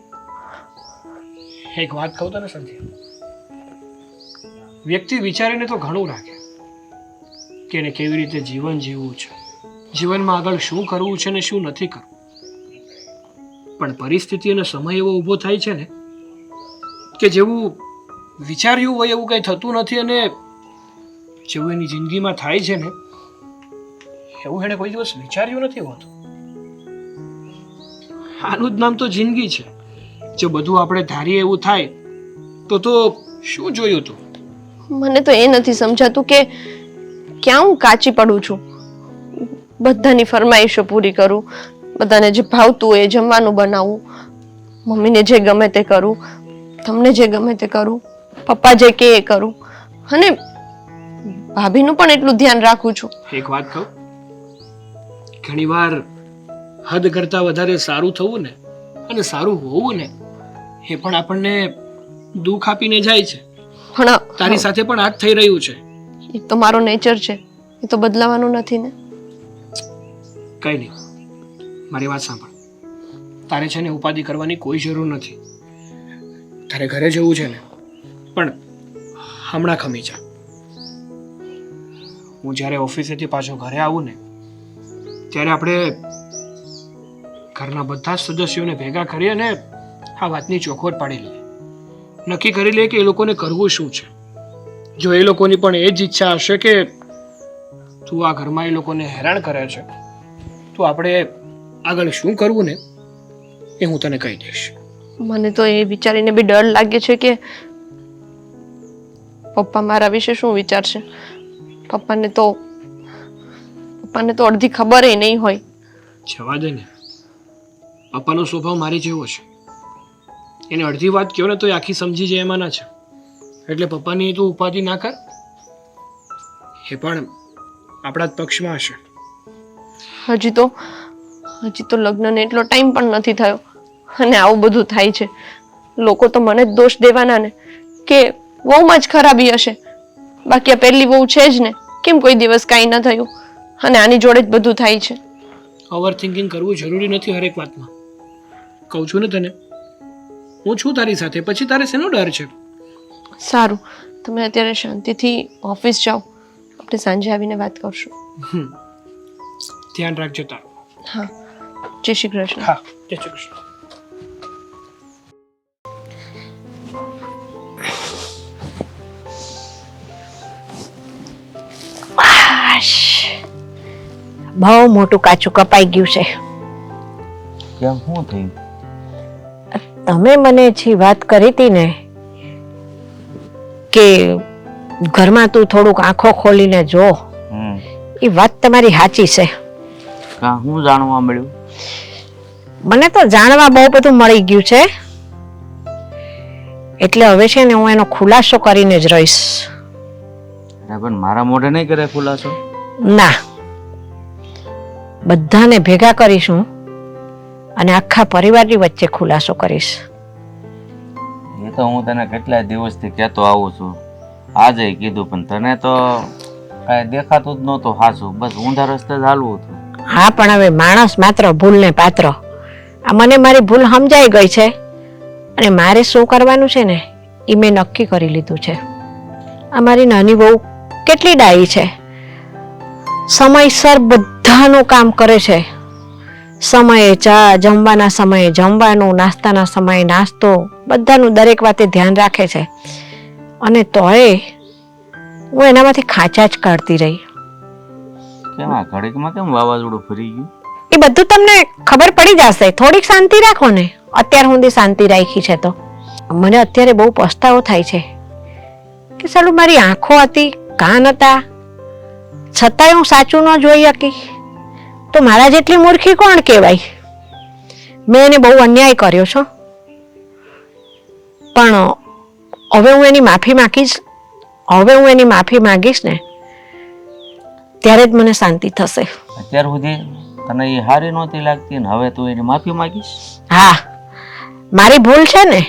એક વાત કહું તને સંધ્યા, વ્યક્તિ વિચારીને તો ઘણું રાખે કે એને કેવી રીતે જીવન જીવવું છે, જીવનમાં આગળ શું કરવું છે ને શું નથી કરવું. પણ પરિસ્થિતિ અને સમય એવો ઊભો થાય છે ને કે જેવું વિચાર્યું હોય એવું કંઈ થતું નથી, અને જેવું એની જિંદગીમાં થાય છે ને એવું એણે કોઈ દિવસ વિચાર્યું નથી હોતું. આનું જ નામ તો જિંદગી છે. જો બધું આપણે ધારીએ એવું થાય તો શું જોયું તું? મને તો એ નથી સમજાતું કે ક્યાં હું કાચી પડું છું. બધાની ફરમાઈશો પૂરી કરું, બધાને જે ભાવતું હોય એ જમવાનું બનાવું, મમ્મીને જે ગમે તે કરું, તમને જે ગમે તે કરું, પપ્પા જે કે એ કરું, અને ભાભીનું પણ એટલું ધ્યાન રાખું છું. એક વાત કહું, ઘણીવાર હદ કરતા વધારે સારું થવું ને અને સારું હોવું ને એ પણ આપણને દુઃખ આપીને જાય છે. પણ તારી સાથે પણ આ જ થઈ રહ્યું છે. એ તો મારો નેચર છે, એ તો બદલાવાનું નથી ને. કઈ નહીં, મારી વાત સાંભળ. તારે છે ને ઉપાધિ કરવાની કોઈ જરૂર નથી. તારે ઘરે જવું છે ને, પણ હમણાં ખમી જા. હું જ્યારે ઓફિસેથી પાછો ઘરે આવું ને ત્યારે આપણે ઘરના બધા જ સદસ્યોને ભેગા કરી અને આ વાતની ચોખવટ પાડી લઈએ. નક્કી કરી લઈએ કે એ લોકોને કરવું શું છે. જો એ લોકોની પણ એ જ ઈચ્છા હશે કે તું આ ઘરમાં એ લોકોને હેરાન કરે છે તો આપણે આગળ શું કરવું ને એ હું તને કહી દઈશ. મને તો એ વિચારીને બી ડર લાગે છે કે પપ્પા મારા વિશે શું વિચારશે. પપ્પાને તો અડધી ખબર નહીં હોય. જવા દે ને, પપ્પાનો સ્વભાવ મારી જેવો છે. એને અડધી વાત કહો ને તો એ આખી સમજી જાય એમાં ના છે. એટલે પપ્પાની તું ઉપાધિ ના કર, એ પણ આપણા જ પક્ષમાં હશે. હજી તો લગ્નને એટલો ટાઈમ પણ નથી થયો અને આવું બધું થાય છે. લોકો તો મને જ દોષ દેવાના ને કે વહુમાં જ ખરાબી હશે. બાકી આ પહેલી વહુ છે જ ને, કેમ કોઈ દિવસ કાંઈ ન થયું અને આની જોડે જ બધું થાય છે. ઓવર થિંકિંગ કરવું જરૂરી નથી હરેક વાતમાં. કહું છું ને તને, હું છું તારી સાથે, પછી તારે શેનો ડર છે? સારું, તમે અત્યારે શાંતિથી ઓફિસ જાઓ, આપણે સાંજે આવીને વાત કરશું. ધ્યાન રાખજો તારું. હા, જય શ્રી કૃષ્ણ. હા, જય શ્રી કૃષ્ણ. બહુ મોટું કાચું કપાઈ ગયું છે. કેમ શું થયું? તમે મને જે વાત કરી હતી ને કે ઘરમાં તું થોડુંક આંખો ખોલીને જો, એ વાત તમારી સાચી છે. કા શું જાણવા મળ્યું? મને તો જાણવા બહુ બધું મળી ગયું છે, એટલે હવે છે ને હું એનો ખુલાસો કરીને જ રહીશ. અરે પણ મારા મોઢે નહીં કરે ખુલાસો? ના, બધાને ભેગા કરીશું અને આખા પરિવારની વચ્ચે ખુલાસો કરીશ. એ તો હું તને કેટલાય દિવસથી કહેતો આવું છું, આજે કીધું, પણ તને તો કાંઈ દેખાતું જ નહોતું હાસું, બસ ઊંધા રસ્તે જ હાલવું હતું. હા, પણ હવે માણસ માત્ર ભૂલને પાત્ર. આ મને મારી ભૂલ સમજાઈ ગઈ છે અને મારે શું કરવાનું છે ને એ મેં નક્કી કરી લીધું છે. આ મારી નાની બહુ કેટલી ડાઈ છે, સમયસર બધાનું કામ કરે છે. સમયે ચા, જમવાના સમયે જમવાનું, નાસ્તાના સમયે નાસ્તો, બધાનું દરેક વાતે ધ્યાન રાખે છે. અને તોય હું એનામાંથી ખાંચા જ કાઢતી રહી. કેમ આ ઘડીકમાં કેમ વાવાઝોડું ફરી ગયું? એ બધું તમને ખબર પડી જશે. થોડીક શાંતિ રાખો ને. અત્યાર સુધી શાંતિ રાખી છે તો મને અત્યારે બહુ પસ્તાવો થાય છે કે સાલું મારી આંખો હતી, કાન હતા, છતાંય હું સાચું ન જોઈ શકી. તો મારા જેટલી મૂર્ખી કોણ કહેવાય? મેં એને બહુ અન્યાય કર્યો છો, પણ હવે હું એની માફી માંગીશ. હવે હું એની માફી માંગીશ ને ત્યારે જ મને શાંતિ થશે. અત્યાર સુધી તને એ હારી નહોતી લાગતી ને હવે તું એની માફી માંગીશ? હા, મારી ભૂલ છે ને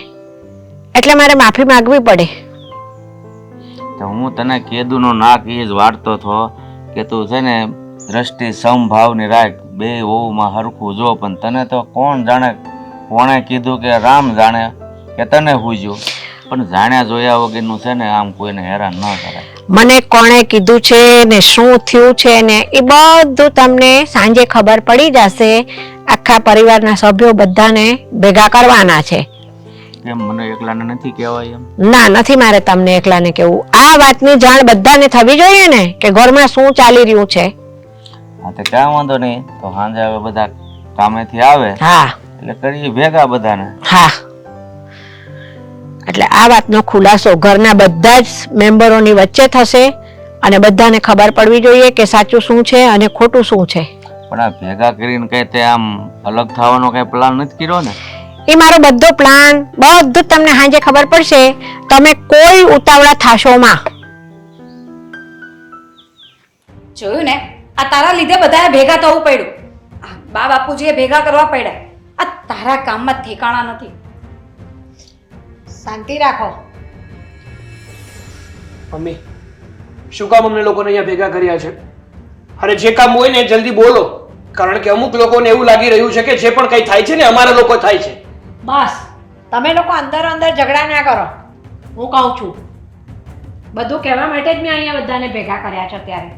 એટલે મારે માફી માંગવી પડે. તો હું તને કેદુનો નાક એ જ વાળતો હતો કે તું છે ને દ્રષ્ટિ સમભાવની રાખ, બે વહુમાં હરખું જો, પણ તને તો કોણ જાણે કોણે કીધું કે રામ જાણે કે તને હુજ્યું, પણ જાણ્યા જોયા વગરનું છે ને આમ કોઈને હેરાન ન કરાય. મને કોણે કીધું છે ને શું થયું છે ને એ બધું તમને સાંજે ખબર પડી જશે. આખા પરિવારના સભ્યો બધાને ભેગા કરવાના છે. કેમ મને એકલાને નથી કહેવાય એમ? ના, નથી મારે તમને એકલાને કહેવું. આ વાતની જાણ બધાને થવી જોઈએ ને કે ઘરમાં શું ચાલી રહ્યું છે. હા, તો કાંઈ વાંધો નહીં, તો સાંજે હવે બધા કામેથી આવે હા એટલે કરીએ ભેગા બધાને. હા, એટલે આ વાતનો ખુલાસો ઘરના બધા જ મેમ્બરોની વચ્ચે થશે અને બધાને ખબર પડવી જોઈએ કે સાચું શું છે અને ખોટું શું છે. પણ આ ભેગા કરીને કઈ તે આમ અલગ થવાનો કઈ પ્લાન નથી કર્યો ને? એ મારો બધો પ્લાન બધું જ તમને સાંજે ખબર પડશે. તમે કોઈ ઉતાવળા થાશો માં. જોયું ને, આ તારા લીધે બધાએ ભેગા થવું પડ્યું. આ બા બાપુજીએ ભેગા કરવા પડ્યા. આ તારા કામમાં ઠેકાણા નથી. શાંતિ રાખો. મમ્મી, શું કામ અમને લોકોને અહીંયા ભેગા કર્યા છે? અરે જે કામ હોય ને જલ્દી બોલો, કારણ કે અમુક લોકોને એવું લાગી રહ્યું છે કે જે પણ કંઈ થાય છે ને અમારા લોકો થાય છે. બસ તમે લોકો અંદર અંદર ઝઘડા ના કરો. હું કહું છું બધું કહેવા માટે જ મેં અહીંયા બધાને ભેગા કર્યા છે. અત્યારે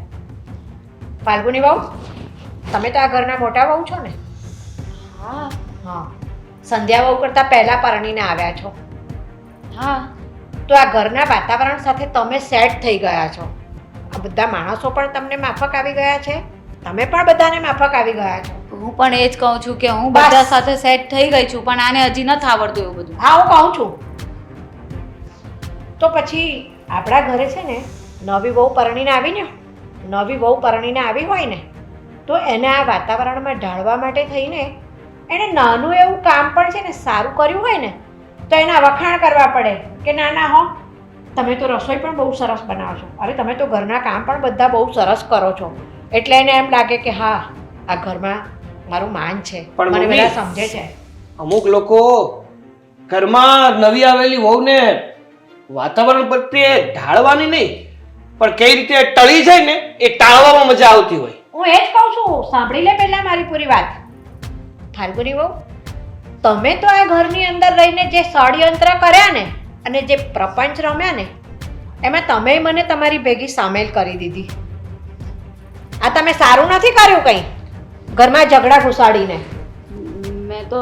ફાલ્ગુની બહુ, તમે તો આ ઘરના મોટા બહુ છો ને? હા હા, સંધ્યા બહુ કરતાં પહેલા પરણીને આવ્યા છો. હા, તો આ ઘરના વાતાવરણ સાથે તમે સેટ થઈ ગયા છો. આ બધા માણસો પણ તમને માફક આવી ગયા છે, તમે પણ બધાને માફક આવી ગયા છો. હું પણ એ જ કહું છું કે હું બસ. બધા સાથે સેટ થઈ ગઈ છું, પણ આને હજી નથી આવડતું એવું બધું. હા, હું કહું છું. તો પછી આપણા ઘરે છે ને નવી વહુ પરણીને આવી હોય ને તો એને આ વાતાવરણમાં ઢાળવા માટે થઈને એને નાનું એવું કામ પણ છે ને સારું કર્યું હોય ને તો એના વખાણ કરવા પડે કે ના ના હો, તમે તો રસોઈ પણ બહુ સરસ બનાવો છો. અરે તમે તો ઘરના કામ પણ બધા બહુ સરસ કરો છો. એટલે એને એમ લાગે કે હા, આ ઘરમાં મારું માન છે, પણ મને મમ્મી, બધા સમજે છે. અમુક લોકો ઘરમાં નવી આવેલી વહુને વાતાવરણ પ્રત્યે ઢાળવાની નહીં, પણ કઈ રીતે ટળી જાય ને એ ટાળવામાં મજા આવતી હોય. હું એ જ કહું છું, સાંભળી લે પહેલા મારી પૂરી વાત. ફાલ્ગુની વહુ, તમે તો આ ઘરની અંદર રહીને જે ષડયંત્ર કર્યા ને અને જે પ્રપંચ રમ્યા ને એમાં તમે મને તમારી ભેગી સામેલ કરી દીધી. આ તમે સારું નથી કર્યું કંઈ ઘરમાં ઝઘડા ઘુસાડીને. મેં તો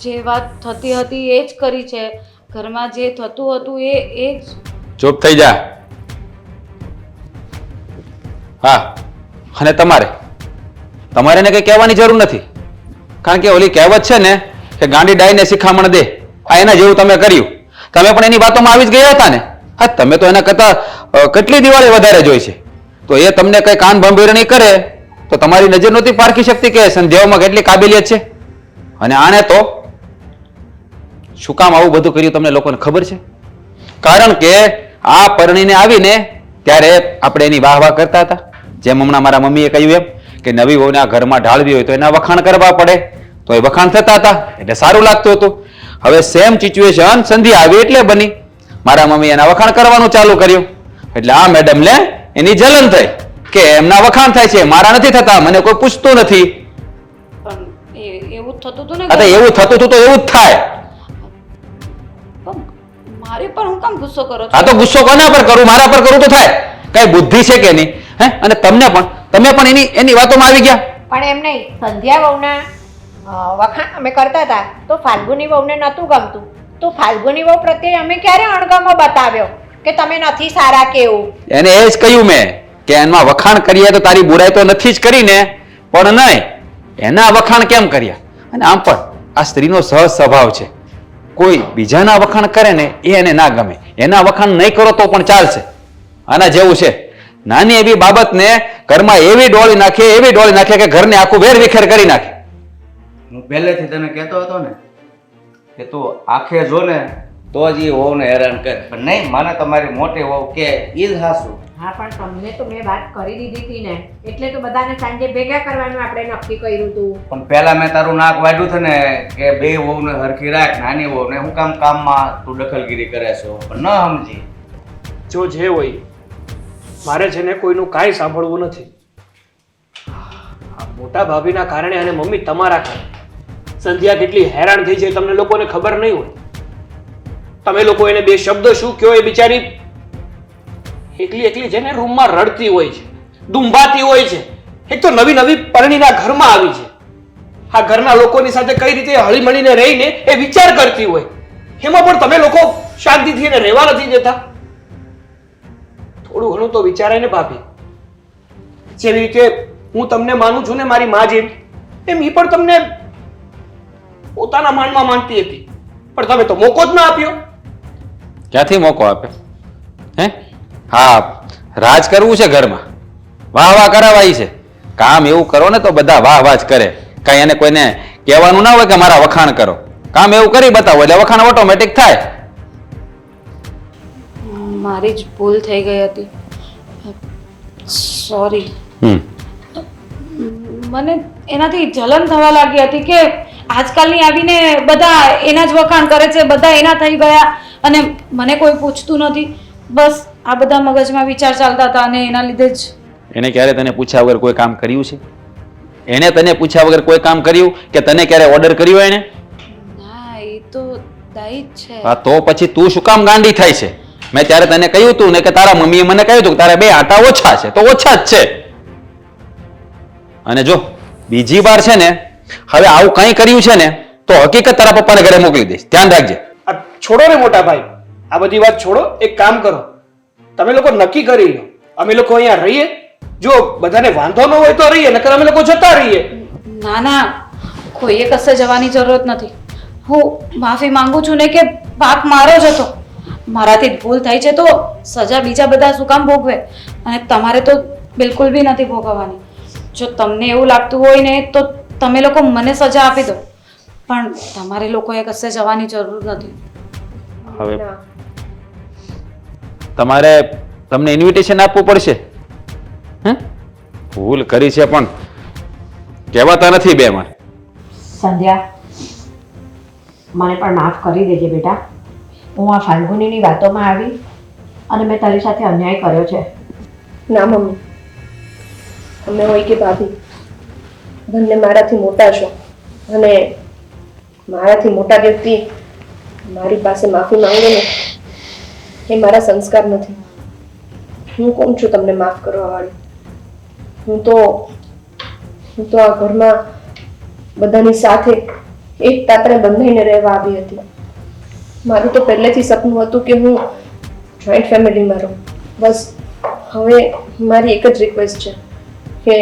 જે વાત થતી હતી એ જ કરી છે. ઘરમાં જે થતું હતું એ જ. ચૂપ થઈ જા. હા, અને તમારે એને કંઈ કહેવાની જરૂર નથી, કારણ કે ઓલી કહેવત છે ને કે ગાંડી ડાઈને શિખામણ દે, આ એના જેવું તમે કર્યું. તમે પણ એની વાતોમાં આવી જ ગયા હતા ને. હા, તમે તો એના કરતા કેટલી દિવાળી વધારે જોઈ છે, તો એ તમને કઈ કાન ભંભીરણી કરે તો તમારી નજર નહોતી પારખી શકતી કે સંધ્યાઓમાં કેટલી કાબેલિયત છે. અને આને તો શું કામ આવું બધું કર્યું તમને લોકોને ખબર છે? કારણ કે આ પરણીને આવીને ત્યારે આપણે એની વાહ વાહ કરતા હતા, જેમ હમણાં મારા મમ્મીએ કહ્યું એમ કે નવી વહુને આ ઘરમાં ઢાળવી હોય તો એના વખાણ કરવા પડે, તો એ વખાણ થતા હતા એટલે સારું લાગતું હતું. હવે સેમ સિચ્યુએશન સંધ્યા આવી એટલે બની. મારા મમ્મી એના વખાણ કરવાનું ચાલુ કર્યું એટલે આ મેડમને એની જલન થઈ કે એમના વખાણ થાય છે, મારા નથી થતા, મને કોઈ પૂછતું નથી. પણ એવું થતું હતું ને. અરે એવું થતું હતું તો એવું જ થાય. મારી પર હું કામ ગુસ્સો કરો છો? આ તો ગુસ્સો કોના પર કરું? મારા પર કરું તો થાય. કઈ બુદ્ધિ છે કે નહીં? હે? અને તમે પણ એની વાતોમાં આવી ગયા. પણ એમ નહીં, સંધ્યા વહુના વખાણ અમે કરતા હતા તો ફાલ્ગુની વહુને નહોતું ગમતું. તો ફાલ્ગુની વહુ પ્રત્યે અમે ક્યારે અણગમો બતાવ્યો કે તમે નથી સારા કે એવું? એને એ જ કહ્યું મેં કે એમાં વખાણ કરીએ તો તારી બુરાઈ તો નથી જ કરીને, પણ નહીં એના વખાણ કેમ કર્યા? અને આમ પણ આ સ્ત્રીનો સહજ સ્વભાવ છે, કોઈ બીજાના વખાણ કરે ને એ એને ના ગમે, એના વખાણ નહીં કરો તો પણ ચાલશે. આના જેવું છે, નાની એવી બાબતને ઘરમાં એવી ડોળી નાખે કે ઘરને આખું વેર વિખેર કરી નાખે. હું પહેલેથી તને કહેતો હતો ને કે તું આંખે જો ને તો જ એ વહુને હેરાન કરે, પણ નહીં માને તમારી મોટી વહુ કે ઈ જ હાસું. હા, પણ તમને તો મેં વાત કરી દીધી હતી ને, એટલે તો બધાને સાંજે ભેગા કરવાનું આપણે નક્કી કર્યું હતું. પણ પહેલા મેં તારું નાક વાઢ્યું છે ને કે બે વહુને હરખી રાખ, નાની વહુને હું કામમાં તું દખલગીરી કરે છે, પણ ન સમજી. જો જે હોય મારે છે ને કોઈનું કાંઈ સાંભળવું નથી. આ મોટા ભાભીના કારણે અને મમ્મી તમારા કારણે સંધ્યા કેટલી હેરાન થઈ છે તમને લોકોને ખબર નહીં હોય. તમે લોકો એને બે શબ્દ શું કહો, એ બિચારી એકલી છે ને રૂમમાં રડતી હોય છે, ડુંબાતી હોય છે. એક તો નવી પરણીના ઘરમાં આવી છે, આ ઘરના લોકોની સાથે કઈ રીતે હળીમળીને રહીને એ વિચાર કરતી હોય, એમાં પણ તમે લોકો શાંતિથી એને રહેવા નથી દેતા. થોડું ઘણું તો વિચારાય ને ભાભી. જેવી રીતે હું તમને માનું છું ને મારી માં જેમ, એમ એ પણ તમને પોતાના માનમાં માનતી હતી, પણ તમે તો મોકો જ ના આપ્યો. ક્યાંથી મોકો આપ્યો? હે? હા, રાજ કરવું છે ઘરમાં, વાહ વાહ કરાવાય છે. કામ એવું કરો ને તો બધા વાહ વાહ જ કરે, કઈ એને કોઈને કહેવાનું ના હોય કે મારા વખાણ કરો. કામ એવું કરી બતાવો એટલે વખાણ ઓટોમેટિક થાય. મારી જ ભૂલ થઈ ગઈ હતી, સોરી. મને એનાથી જલન થવા લાગી હતી કે આજકાલની આવીને બધા એના જ વખાણ કરે છે, બધા એના થઈ ગયા અને મને કોઈ પૂછતું નથી. બસ આ બધા મગજમાં વિચાર ચાલતા હતા અને એના લીધે જ. એને ક્યારે તને પૂછ્યા વગર કોઈ કામ કર્યું છે? એને તને પૂછ્યા વગર કોઈ કામ કર્યું કે તને ક્યારે ઓર્ડર કર્યો એને? ના, એ તો દાઈ જ છે. હા, તો પછી તું શું કામ ગાંડી થાય છે? મેં ત્યારે તને કહ્યું તું ને કે તારા મમ્મીએ મને કહ્યું હતું કે તારા બે આટા ઓછા છે, તો ઓછા જ છે. અને જો બીજી વાર છે ને હવે આવું કંઈ કર્યું છે ને તો હકીકત તારા પપ્પાને ઘરે મોકલી દઈશ, ધ્યાન રાખજે. આ છોડો ને મોટા ભાઈ, આ બધી વાત છોડો. એક કામ કરો, તમે લોકો નક્કી કરી લો, અમે લોકો અહીંયા રહીએ, જો બધાને વાંધો ન હોય તો રહીએ, નકર અમે લોકો જતા રહીએ. ના ના, કોઈએ કશે જવાની જરૂરત નથી. હું માફી માંગુ છું ને કે પાપ મારો જ હતો, મારાથી ભૂલ થઈ છે તો સજા બીજા બધા શું કામ ભોગવે, અને તમારે તો બિલકુલ બી નથી ભોગવવાની. જો તમને એવું લાગતું હોય ને તો તમે લોકો મને સજા આપી દો, પણ તમારે લોકોએ કશે જવાની જરૂર નથી. હવે તમારે તમને ઇન્વિટેશન આપવું પડશે. ભૂલ કરી છે પણ કહેવાતા નથી બે માં. સંધ્યા, મને પણ માફ કરી દેજે બેટા. હું આ ફાલ્ગુનીની વાતોમાં આવી અને મેં તારી સાથે અન્યાય કર્યો છે. ના મમ્મી, તમે હોય કે ભાભી બંને મારાથી મોટા છો અને મારાથી મોટા વ્યક્તિ મારી પાસે માફી માંગે ને એ મારા સંસ્કાર નથી. હું કોણ છું તમને માફ કરવા વાળી? હું તો આ ઘરમાં બધાની સાથે એક તાતરે બંધાઈને રહેવા આવી હતી. મારું તો પહેલેથી સપનું હતું કે હું જોઈન્ટ ફેમિલીમાં રહું. બસ હવે મારી એક જ રિક્વેસ્ટ છે કે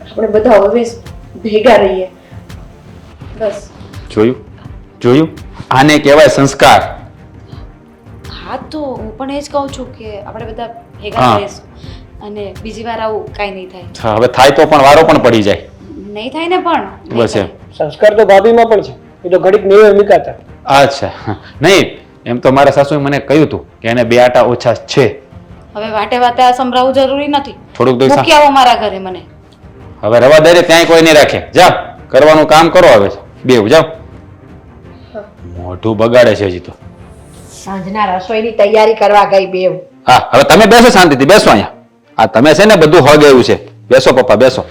આપણે બધા ઓલવેઝ ભેગા રહીએ. બસ. જોયું આને કહેવાય સંસ્કાર. હા તો હું પણ એ જ કહું છું કે આપણે બધા હા. ભેગા રહીશું અને બીજી વાર આવું કાંઈ નહીં થાય. હવે થાય તો પણ વારો પણ પડી જાય. નહીં થાય ને પણ નહીં બસ એમ. થાય. સંસ્કાર તો ભાભીમાં પણ છે, એ તો ઘડીક નેવે મૂકાતા. અચ્છા નહીં, એમ તો મારા સાસુએ મને કહ્યું હતું કે એને 2 આટા ઓછા છે. હવે વાટે વાટે આ સંભળાવવું જરૂરી નથી. થોડુંક તો મૂકી આવો મારા ઘરે મને. હવે રવા દે ત્યાંય કોઈ નહીં રાખે. જાઓ કરવાનું કામ કરો. હવે બેવ જાઓ. મોઢું બગાડે છે હજી તો. સાંજના રસોઈની તૈયારી કરવા ગઈ બેવ. હા હવે તમે બેસો શાંતિથી, બેસો અહીંયા. આ તમે છે ને બધું હો ગયું છે. બેસો પપ્પા બેસો.